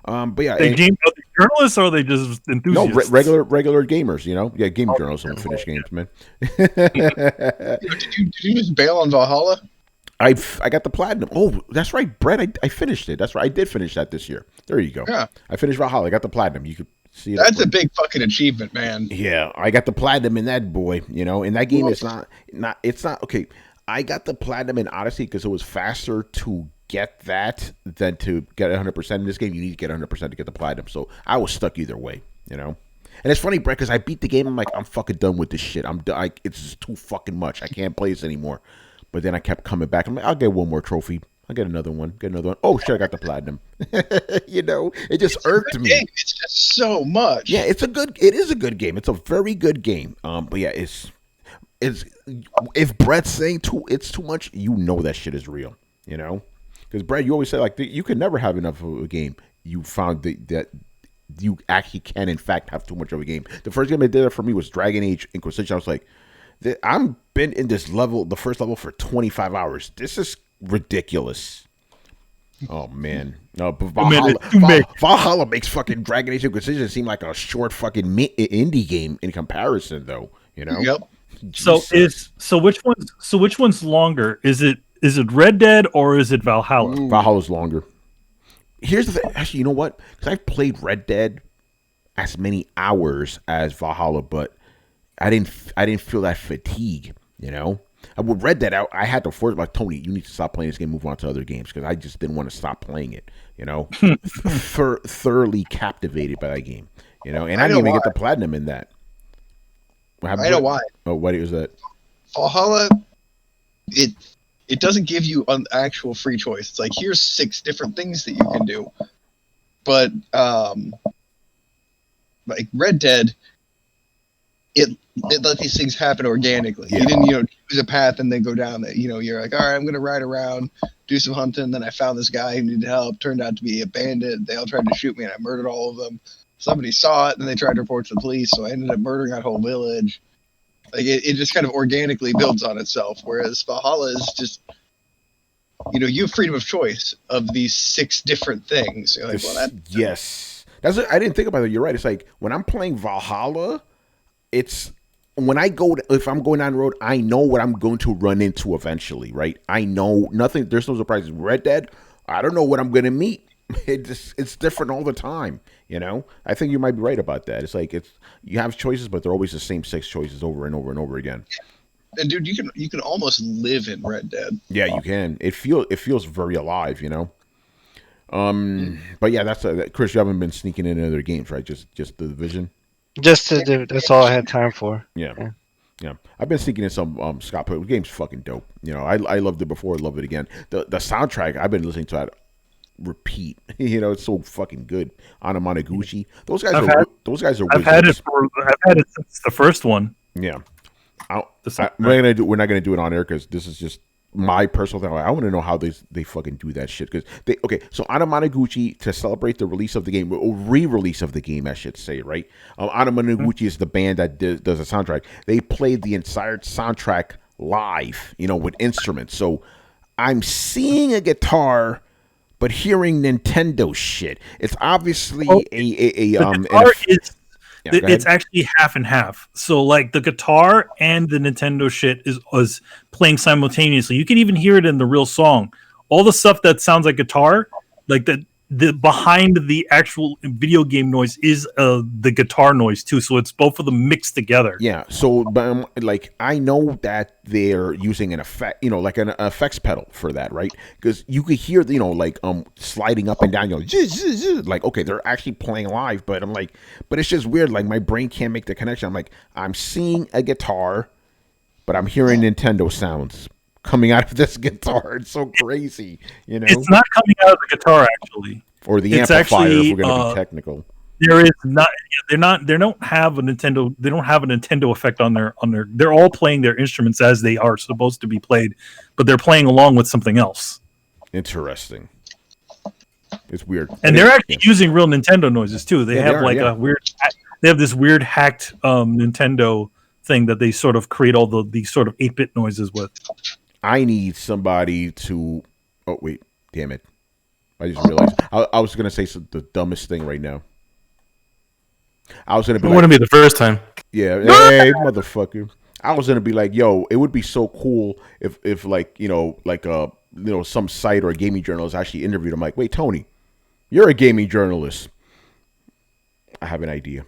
But yeah, are they journalists or are they just enthusiasts? No, regular gamers. Yeah, game journalists don't finish games, man. Did you just bail on Valhalla? I got the platinum. Oh, that's right, Brett. I finished it. That's right. I did finish that this year. There you go. Yeah. I finished Valhalla. I got the platinum. You could see it. That's a big fucking achievement, man. Yeah, I got the platinum in that boy. And that game is not. It's not okay. I got the platinum in Odyssey because it was faster to get that than to get 100% in this game. You need to get 100% to get the platinum. So I was stuck either way, you know. And it's funny, Brett, because I beat the game. I'm like, I'm fucking done with this shit. I'm done. It's just too fucking much. I can't play this anymore. But then I kept coming back. I'm like, I'll get one more trophy. I'll get another one. Get another one. Oh shit, I got the platinum. You know, it just irked me. Game. It's just so much. Yeah, it is a good game. It's a very good game. But yeah, it's if Brett's saying it's too much, you know that shit is real. You know, because Brett, you always say like you can never have enough of a game. You found that you actually can in fact have too much of a game. The first game I did it for me was Dragon Age Inquisition. I was like, I'm been in this level, the first level, for 25 hours. This is ridiculous. Oh man, no, but Valhalla makes fucking Dragon Age Inquisition seem like a short fucking indie game in comparison, though. You know. Yep. So which one's longer? Is it Red Dead or is it Valhalla? Valhalla's longer. Here's the thing. Actually, you know what? Because I've played Red Dead as many hours as Valhalla, but I didn't feel that fatigue. You know. With Red Dead, I had to force like Tony. You need to stop playing this game. Move on to other games because I just didn't want to stop playing it. You know, thoroughly captivated by that game. You know, and I didn't even get the platinum in that. I know why. Oh, what is that? Valhalla, it doesn't give you an actual free choice. It's like, here's 6 different things that you can do. But like Red Dead, it let these things happen organically. Yeah. You didn't, choose a path and then go down it. You're like, all right, I'm going to ride around, do some hunting. Then I found this guy who needed help. Turned out to be a bandit. They all tried to shoot me and I murdered all of them. Somebody saw it and they tried to report to the police. So I ended up murdering that whole village. Like it just kind of organically builds on itself. Whereas Valhalla is just, you have freedom of choice of these 6 different things. You're like, yes. I didn't think about it. You're right. It's like when I'm playing Valhalla, it's when if I'm going down the road, I know what I'm going to run into eventually, right? I know nothing. There's no surprises. Red Dead, I don't know what I'm going to meet. It's different all the time. I think you might be right about that. It's like you have choices, but they're always the same 6 choices over and over and over again. And dude, you can almost live in Red Dead. Yeah, you can. It feels very alive, But yeah, that's Chris. You haven't been sneaking in other games, right? Just the Division. That's all I had time for. Yeah. I've been sneaking in some Scott Pilgrim. The game's fucking dope. I loved it before. I love it again. The soundtrack I've been listening to that repeat. It's so fucking good. Anamanaguchi. Those guys are. I've had it since the first one. Yeah. We're not gonna do it on air because this is just my personal thing. I want to know how they fucking do that shit. Because so Anamanaguchi, to celebrate the release of the game, or re-release of the game, I should say, right? Anamanaguchi is the band that does the soundtrack. They played the entire soundtrack live, with instruments. So I'm seeing a guitar, but hearing Nintendo shit. It's obviously it's actually half and half. So like the guitar and the Nintendo shit is playing simultaneously. You can even hear it in the real song. All the stuff that sounds like guitar, like the behind the actual video game noise is the guitar noise too. So it's both of them mixed together. Yeah. So I know that they're using an effect, like an effects pedal for that, right? Because you could hear, sliding up and down, like, okay, they're actually playing live, but I'm like, but it's just weird. Like my brain can't make the connection. I'm like, I'm seeing a guitar, but I'm hearing Nintendo sounds coming out of this guitar. It's so crazy, It's not coming out of the guitar actually, or the amplifier. Actually, if we're going to be technical, there is not. They don't have a Nintendo. They don't have a Nintendo effect on their. They're all playing their instruments as they are supposed to be played, but they're playing along with something else. Interesting. It's weird, and they're actually using real Nintendo noises too. They have a weird. They have this weird hacked Nintendo thing that they sort of create all these sort of 8-bit noises with. I need somebody to. Oh wait, damn it! I just realized I was gonna say the dumbest thing right now. I was gonna be. It wouldn't be the first time. Yeah, hey motherfucker! I was gonna be like, yo, it would be so cool if some site or a gaming journalist actually interviewed him. Like, wait, Tony, you're a gaming journalist. I have an idea.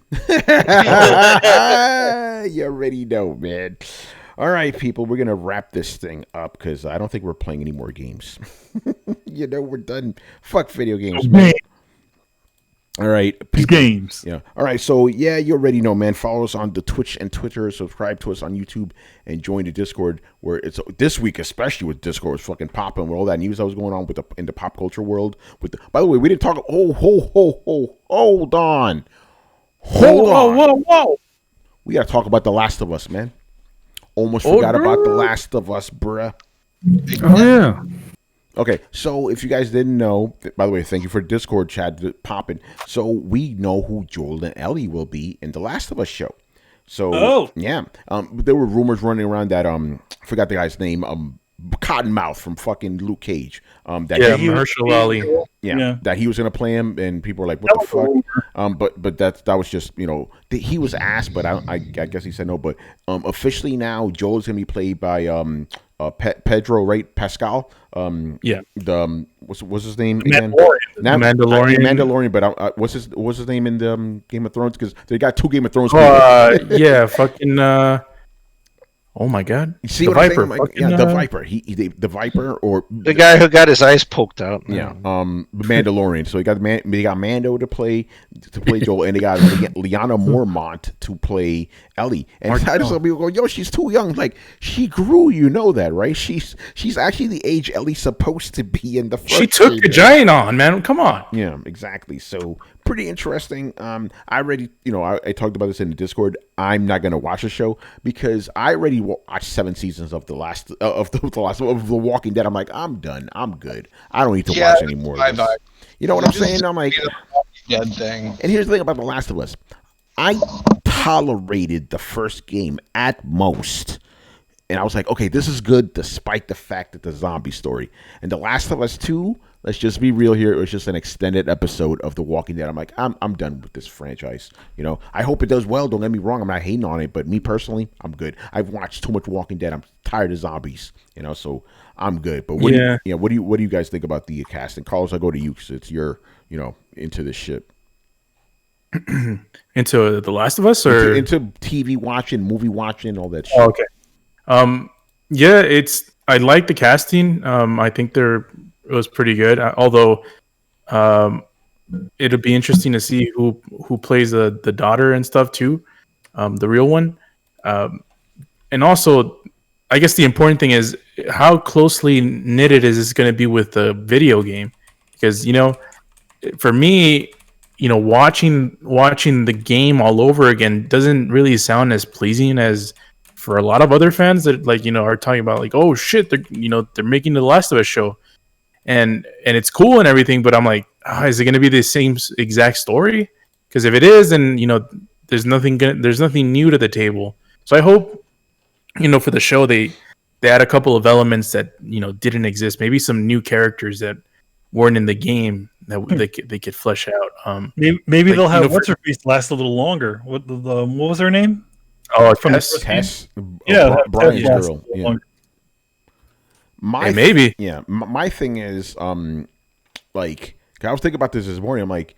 You already know, man. All right, people, we're gonna wrap this thing up because I don't think we're playing any more games. We're done. Fuck video games, man. All right, people. Games. Yeah. All right. So yeah, you already know, man. Follow us on the Twitch and Twitter. Subscribe to us on YouTube and join the Discord. Where it's this week, especially with Discord, it's fucking popping with all that news that was going on in the pop culture world. By the way, we didn't talk. Hold on. Whoa. We gotta talk about The Last of Us, man. Almost forgot about The Last of Us, bruh. Oh yeah. Okay, so if you guys didn't know, by the way, thank you for Discord chat popping. So we know who Joel and Ellie will be in The Last of Us show. So yeah, there were rumors running around that I forgot the guy's name, Cottonmouth from fucking Luke Cage. Mahershala Ali. Yeah, that he was gonna play him, and people were like, "What the fuck?" But that was just he was asked, but I guess he said no. But officially now, Joel's gonna be played by Pedro, right? Pascal. What's his name again? Mandalorian. But what's his name in the Game of Thrones? Because they got 2 Game of Thrones. Fucking. Oh my God! You see the what Viper? I'm saying? The Viper. The Viper, or the guy who got his eyes poked out. Yeah, Mandalorian. So they got Mando to play Joel, and they got Lyanna Mormont to play Ellie. And I just saw people go, "Yo, she's too young." Like, she grew. You know that, right? She's actually the age Ellie's supposed to be in the first. She took a giant on, man. Come on. Yeah, exactly. So pretty interesting. I already, I talked about this in the Discord. I'm not gonna watch the show because I already watched 7 seasons of the The Walking Dead. I'm like, I'm done. I'm good. I don't need to watch any more of this. You know what I'm saying? I'm like, Dead thing. And here's the thing about The Last of Us. I tolerated the first game at most. And I was like, okay, this is good despite the fact that the zombie story. And The Last of Us 2, let's just be real here, it was just an extended episode of The Walking Dead. I'm like, I'm done with this franchise. I hope it does well. Don't get me wrong. I'm not hating on it. But me personally, I'm good. I've watched too much Walking Dead. I'm tired of zombies, so I'm good. But what do you guys think about the casting? Carlos, I'll go to you because it's your, into this shit. Into The Last of Us, or into TV watching, movie watching, all that shit. Oh, okay. I like the casting. I think it was pretty good. Although, it'll be interesting to see who plays the daughter and stuff too, the real one. And also, I guess the important thing is how closely knitted is this going to be with the video game? Because for me, watching the game all over again doesn't really sound as pleasing as for a lot of other fans that are talking about like, oh shit, they're making the Last of Us show, and it's cool and everything, but I'm like, is it going to be the same exact story? Because if it is, then there's nothing new to the table. So I hope for the show they add a couple of elements that didn't exist, maybe some new characters that weren't in the game that they could flesh out. Maybe they'll have what's her face last a little longer. What was her name? Oh, from Tess. Yeah, Brian's girl. Yeah. Maybe. Yeah. My thing is, I was thinking about this morning. I'm like,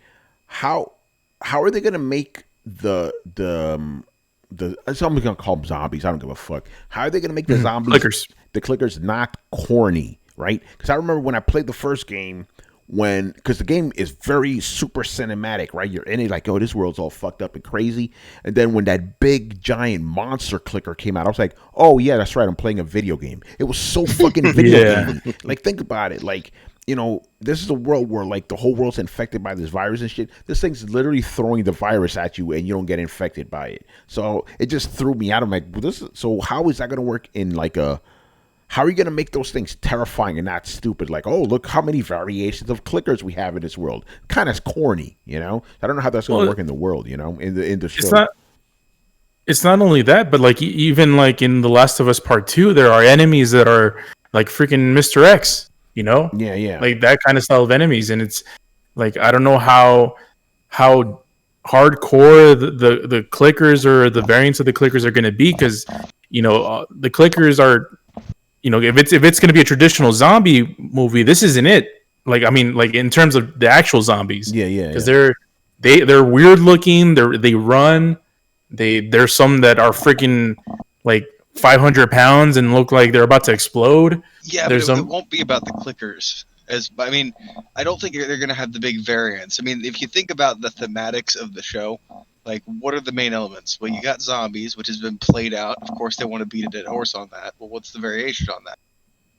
how are they gonna make the I'm gonna call them zombies. I don't give a fuck. How are they gonna make the zombies, the clickers, not corny, right? Because I remember when I played the first game. Because the game is very super cinematic, right? You're in it like, oh, this world's all fucked up and crazy. And then when that big giant monster clicker came out, I was like, oh yeah, that's right, I'm playing a video game. It was so fucking video game. Like, think about it. Like, this is a world where like the whole world's infected by this virus and shit. This thing's literally throwing the virus at you and you don't get infected by it. So it just threw me out. I'm like, so how is that going to work in like how are you going to make those things terrifying and not stupid? Like, oh, look how many variations of clickers we have in this world. Kind of corny, I don't know how that's going to work in the world, in the show. It's not only that, but like even like in The Last of Us Part 2, there are enemies that are like freaking Mr. X, Yeah. Like that kind of style of enemies. And it's like, I don't know how hardcore the clickers or the variants of the clickers are going to be because, the clickers are... if it's going to be a traditional zombie movie, this isn't it. Like, I mean, like in terms of the actual zombies. Yeah. Because they're weird looking. They run. There's some that are freaking like 500 pounds and look like they're about to explode. Yeah, but it won't be about the clickers. I don't think they're going to have the big variance. I mean, if you think about the thematics of the show, like, what are the main elements? Well, you got zombies, which has been played out. Of course, they want to beat a dead horse on that. Well, what's the variation on that?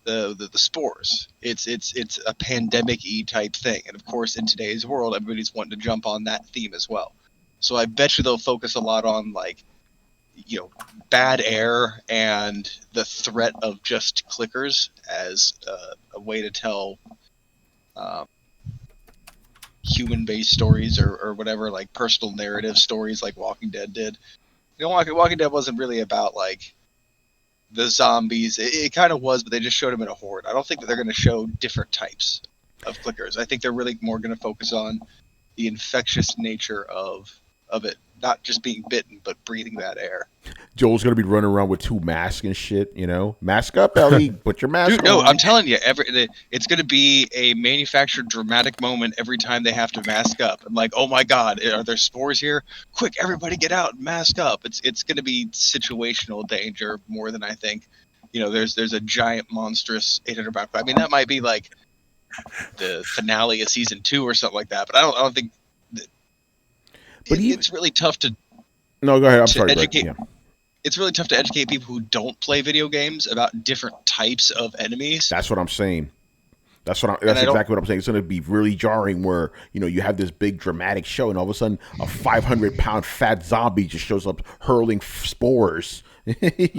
The spores. It's a pandemic-y type thing. And, of course, in today's world, everybody's wanting to jump on that theme as well. So I bet you they'll focus a lot on, like, bad air and the threat of just clickers as a way to tell human-based stories or whatever, like personal narrative stories like Walking Dead did. Walking Dead wasn't really about, like, the zombies. It kind of was, but they just showed them in a horde. I don't think that they're going to show different types of clickers. I think they're really more going to focus on the infectious nature of it, not just being bitten, but breathing that air. Joel's gonna be running around with 2 masks and shit, Mask up, Ellie. Put your mask on. No, I'm telling you, it's gonna be a manufactured dramatic moment every time they have to mask up. I'm like, oh my god, are there spores here? Quick, everybody get out and mask up. It's gonna be situational danger more than I think. There's a giant monstrous 800-pound. I mean, that might be like the finale of season 2 or something like that. But I don't think. But it's really tough to. No, go ahead. I'm sorry. It's really tough to educate people who don't play video games about different types of enemies. That's what I'm saying. That's exactly what I'm saying. It's going to be really jarring where, you have this big dramatic show and all of a sudden a 500-pound fat zombie just shows up hurling spores. I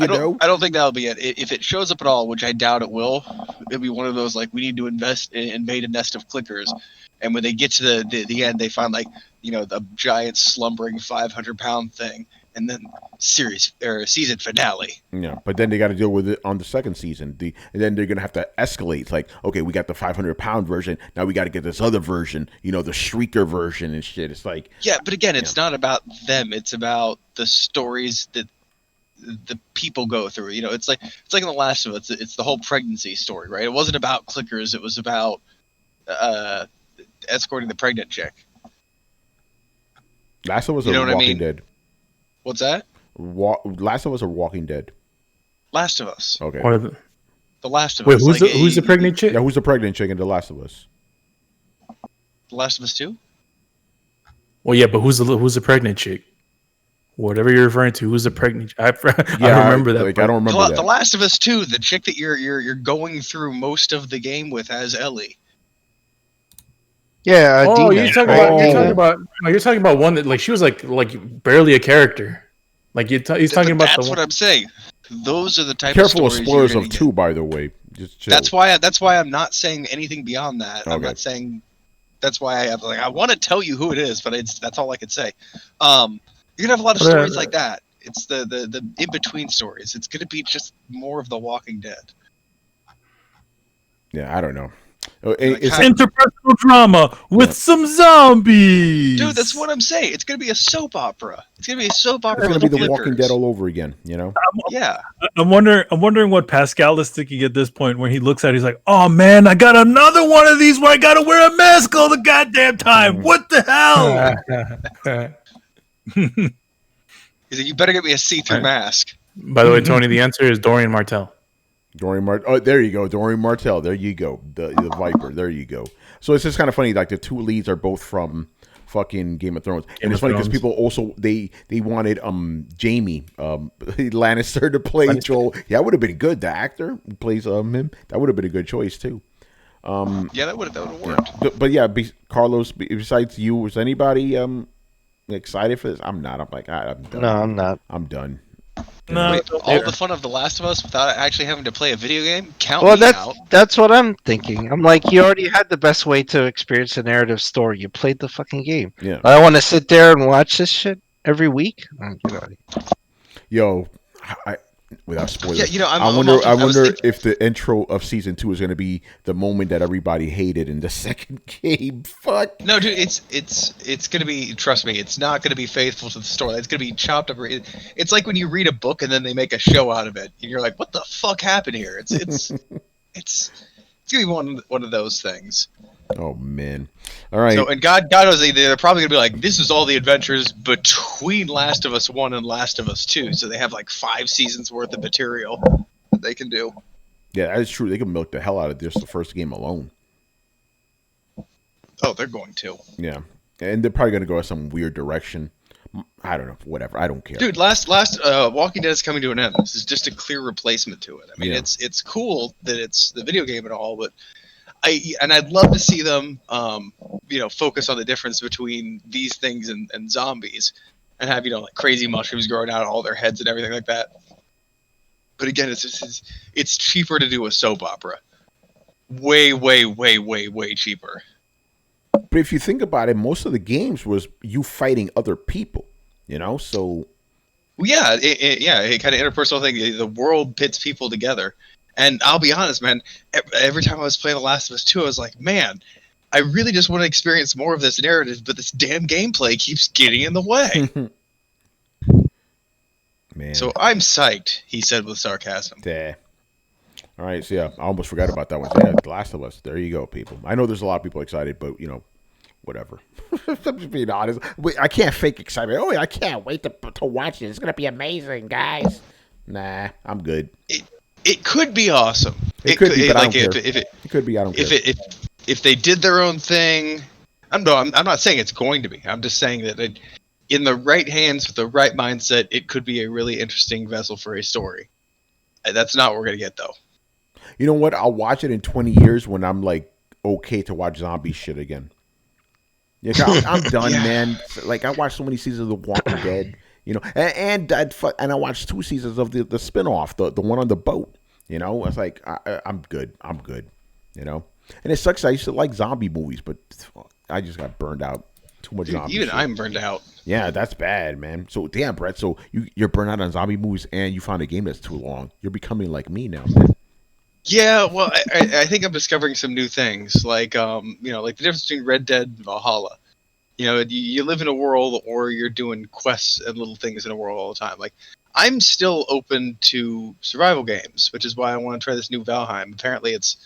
don't think that'll be it. If it shows up at all, which I doubt it will, it'll be one of those, like, we need to invest in invade a nest of clickers. And when they get to the end, they find, like, the giant slumbering 500-pound thing. And then season finale. Yeah, but then they got to deal with it on the second season. And then they're gonna have to escalate. It's like, okay, we got the 500-pound version. Now we got to get this other version. The Shrieker version and shit. It's like, yeah, but again, it's not about them. It's about the stories that the people go through. It's like in The Last of Us. It's the whole pregnancy story, right? It wasn't about clickers. It was about escorting the pregnant chick. Last of Us or Walking Dead? What's that? Last of Us or Walking Dead? Last of Us. Okay. Or The Last of Us. Wait, who's the pregnant chick? Yeah, who's the pregnant chick in The Last of Us? The Last of Us 2? Well, yeah, but who's the pregnant chick? Whatever you're referring to, who's the pregnant? I don't remember that. I don't remember that. The Last of Us 2, the chick that you're going through most of the game with as Ellie. Yeah. You're talking about one that, like, she was like barely a character. Like he's talking about. That's what I'm saying. Those are the type Careful of of spoilers of 2, by the way. Just chill. That's why I'm not saying anything beyond that. Okay. I'm not saying. That's why I want to tell you who it is, but that's all I can say. You're gonna have a lot of stories like that. It's the in between stories. It's gonna be just more of The Walking Dead. Yeah, I don't know. It's interpersonal drama with some zombies. Dude, that's what I'm saying. It's going to be a soap opera. It's going to be a soap opera. It's going to be The Walking Dead all over again, Yeah. I'm wondering what Pascal is thinking at this point when he looks at it, he's like, oh man, I got another one of these where I got to wear a mask all the goddamn time. What the hell? He's like, you better get me a see-through mask. By the way, Tony, the answer is Dorian Martell. Oh, there you go. Dorian Martell. There you go. The Viper. There you go. So it's just kind of funny. Like, the 2 leads are both from fucking Game of Thrones. And it's funny because people also, they wanted Jamie Lannister to play Joel. Yeah, that would have been good. The actor who plays him. That would have been a good choice too. Yeah, that would have worked. Yeah. But yeah, Carlos, besides you, was anybody excited for this? I'm not. I'm like, I'm done. No, I'm not. I'm done. No, wait, all the fun of The Last of Us without actually having to play a video game? Count me out. That's what I'm thinking. I'm like, you already had the best way to experience a narrative story. You played the fucking game. Yeah. I want to sit there and watch this shit every week. Get out of here. Yo, without spoilers. Yeah, I wonder if the intro of season 2 is going to be the moment that everybody hated in the second game. Fuck. No, dude, it's going to be. Trust me, it's not going to be faithful to the story. It's going to be chopped up. It's like when you read a book and then they make a show out of it, and you're like, "What the fuck happened here?" It's going to be one of those things. Oh man! All right. So, and God knows they're probably gonna be like, this is all the adventures between Last of Us 1 and Last of Us 2. So they have like 5 seasons worth of material that they can do. Yeah, that is true. They can milk the hell out of just the first game alone. Oh, they're going to. Yeah, and they're probably gonna go some weird direction. I don't know. Whatever. I don't care. Dude, last Walking Dead is coming to an end. This is just a clear replacement to it. I mean, Yeah. it's cool that it's the video game and all, but I'd love to see them, focus on the difference between these things and zombies, and have like crazy mushrooms growing out of all their heads and everything like that. But again, it's cheaper to do a soap opera. Way, way, way, way, way cheaper. But if you think about it, most of the games was you fighting other people. So. Well, yeah, it kind of interpersonal thing. The world pits people together. And I'll be honest, man, every time I was playing The Last of Us 2, I was like, man, I really just want to experience more of this narrative, but this damn gameplay keeps getting in the way. Man. So I'm psyched, he said with sarcasm. Yeah. All right, so yeah, I almost forgot about that one. So yeah, The Last of Us. There you go, people. I know there's a lot of people excited, but, whatever. I'm just being honest. I can't fake excitement. Oh, I can't wait to watch it. It's going to be amazing, guys. Nah, I'm good. It could be awesome. It could be, but I don't care. It could be, I don't care. If they did their own thing, I'm not saying it's going to be. I'm just saying that in the right hands with the right mindset, it could be a really interesting vessel for a story. That's not what we're gonna get though. You know what? I'll watch it in 20 years when I'm like okay to watch zombie shit again. Yeah, I'm done, man. Like I watched so many seasons of The Walking Dead. And I watched 2 seasons of the spinoff, the one on the boat. I was like, I'm good. And it sucks. I used to like zombie movies, but I just got burned out. Too much zombie. Even shit. I'm burned out. Yeah, that's bad, man. So damn, Brett. So you're burned out on zombie movies, and you found a game that's too long. You're becoming like me now, man. Yeah, well, I think I'm discovering some new things, like like the difference between Red Dead and Valhalla. You live in a world, or you're doing quests and little things in a world all the time. Like, I'm still open to survival games, which is why I want to try this new Valheim. Apparently, it's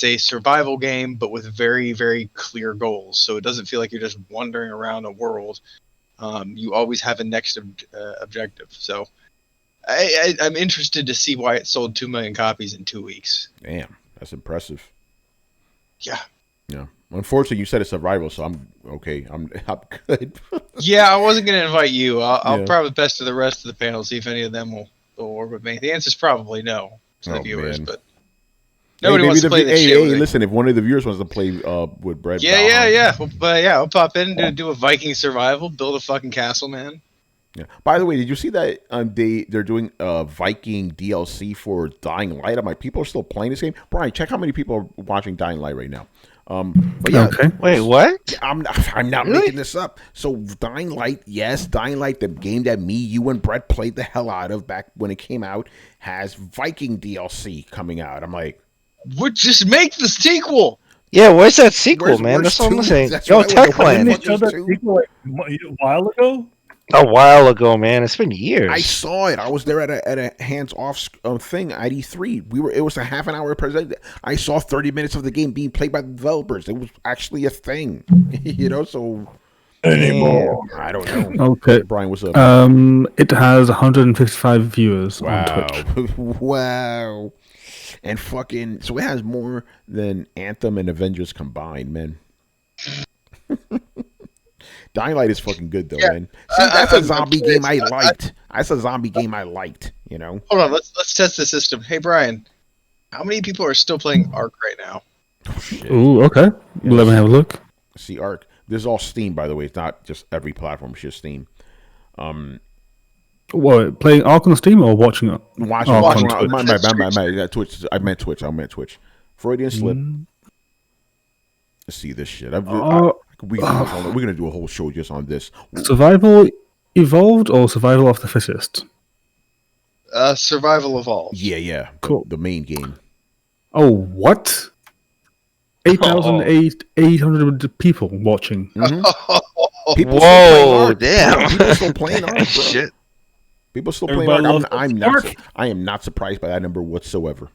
a survival game, but with very, very clear goals. So it doesn't feel like you're just wandering around a world. You always have a next objective. So I'm interested to see why it sold 2 million copies in 2 weeks. Damn, that's impressive. Yeah. Yeah. Unfortunately, you said it's survival, so I'm okay. I'm good. Yeah, I wasn't going to invite you. I'll probably best to the rest of the panel, see if any of them will work with me. The answer is probably no to the viewers, man. but nobody wants to play this shit. Hey, listen, if one of the viewers wants to play with Brett, yeah. We'll pop in and do a Viking survival, build a fucking castle, man. Yeah. By the way, did you see that they're doing Viking DLC for Dying Light? I'm like, people are still playing this game. Brian, check how many people are watching Dying Light right now. But yeah, okay. Wait, what? I'm not Really? making this up. So Dying Light, yes, Dying Light, the game that me, you, and Brett played the hell out of back when it came out, has Viking DLC coming out. I'm like, Would just make the sequel. Yeah, where's that sequel, Where's- man? where's That's what I'm two? saying. That's Yo, right, what the- Techland. Didn't they show that sequel like a while ago? A while ago, man. It's been years. I saw it. I was there at a hands-off thing at E3. It was a half an hour presentation. I saw 30 minutes of the game being played by the developers. It was actually a thing, so Anymore. I don't know. Okay. Brian, what's up? It has 155 viewers on Twitch. Wow. And fucking, so it has more than Anthem and Avengers combined, man. Dying Light is fucking good though, man. See, that's a zombie game I liked. That's a zombie game I liked, Hold on, let's test the system. Hey Brian, how many people are still playing Ark right now? Oh, shit. Ooh, okay. Let me have a look. See, Ark. This is all Steam, by the way. It's not just every platform. It's just Steam. What, playing Ark on Steam or watching it? Watching on Twitch. Twitch. I meant Twitch. Freudian slip. Let's see this shit. We're gonna do a whole show just on this. Survival Evolved or Survival of the Fittest? Survival Evolved. Yeah. Cool. The main game. Oh, what? 8,800 people watching. Mm-hmm. People Whoa, damn. People still playing Ark, bro. Shit. People still playing Everybody Ark. loves I am not surprised by that number whatsoever.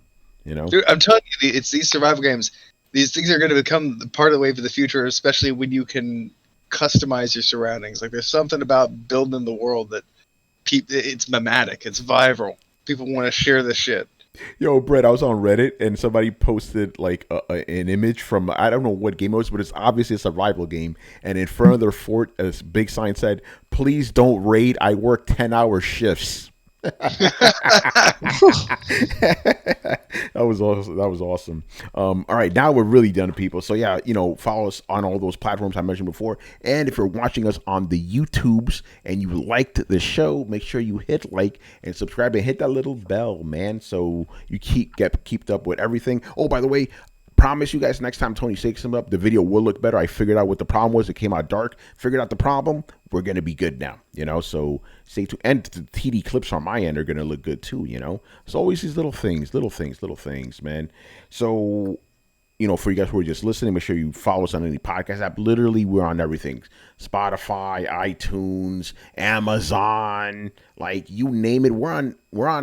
Dude, I'm telling you, it's these survival games. these things are going to become part of the way for the future, especially when you can customize your surroundings. Like there's something about building the world that it's mimetic, it's viral. People want to share this shit. Yo, Brett, I was on Reddit and somebody posted like an image from, I don't know what game it was, but it's obviously a survival game. And in front of their fort, a big sign said, "Please don't raid. I work 10-hour shifts." That was awesome. All right, now we're really done, people. So yeah, follow us on all those platforms I mentioned before, and if you're watching us on the YouTubes and you liked the show, make sure you hit like and subscribe and hit that little bell, man, so you keep up with everything. Oh, by the way, promise you guys, next time Tony shakes him up, the video will look better. I figured out what the problem was. It came out dark. Figured out the problem. We're gonna be good now, so stay tuned. And the TD clips on my end are gonna look good too, It's always these little things, man. So, for you guys who are just listening, make sure you follow us on any podcast app. Literally, we're on everything: Spotify, iTunes, Amazon, like you name it. We're on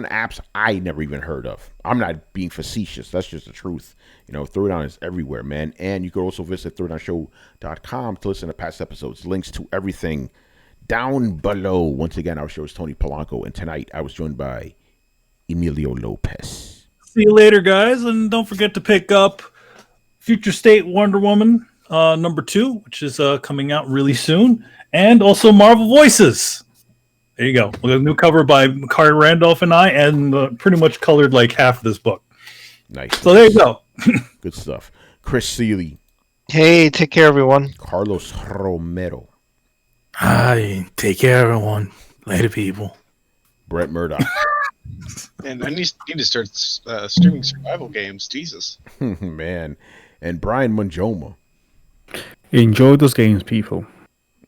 apps I never even heard of. I'm not being facetious. That's just the truth. Throwdown is everywhere, man. And you can also visit throwdownshow.com to listen to past episodes. Links to everything down below. Once again, our show is Tony Polanco, and tonight I was joined by Emilio Lopez. See you later, guys, and don't forget to pick up Future State Wonder Woman #2, which is coming out really soon, and also Marvel Voices. There you go. We got a new cover by Carter Randolph and I, and pretty much colored like half of this book. Nice. So there you go. Good stuff. Chris Seeley. Hey, take care, everyone. Carlos Romero. Hi, take care, everyone. Later, people. Brett Murdoch. And I need to start streaming survival games. Jesus. Man. And Brian Manjoma. Enjoy those games, people.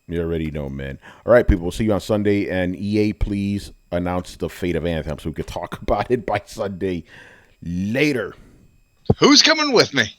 You already know, man. All right, people. We'll see you on Sunday. And EA, please announce the fate of Anthem so we can talk about it by Sunday. Later. Who's coming with me?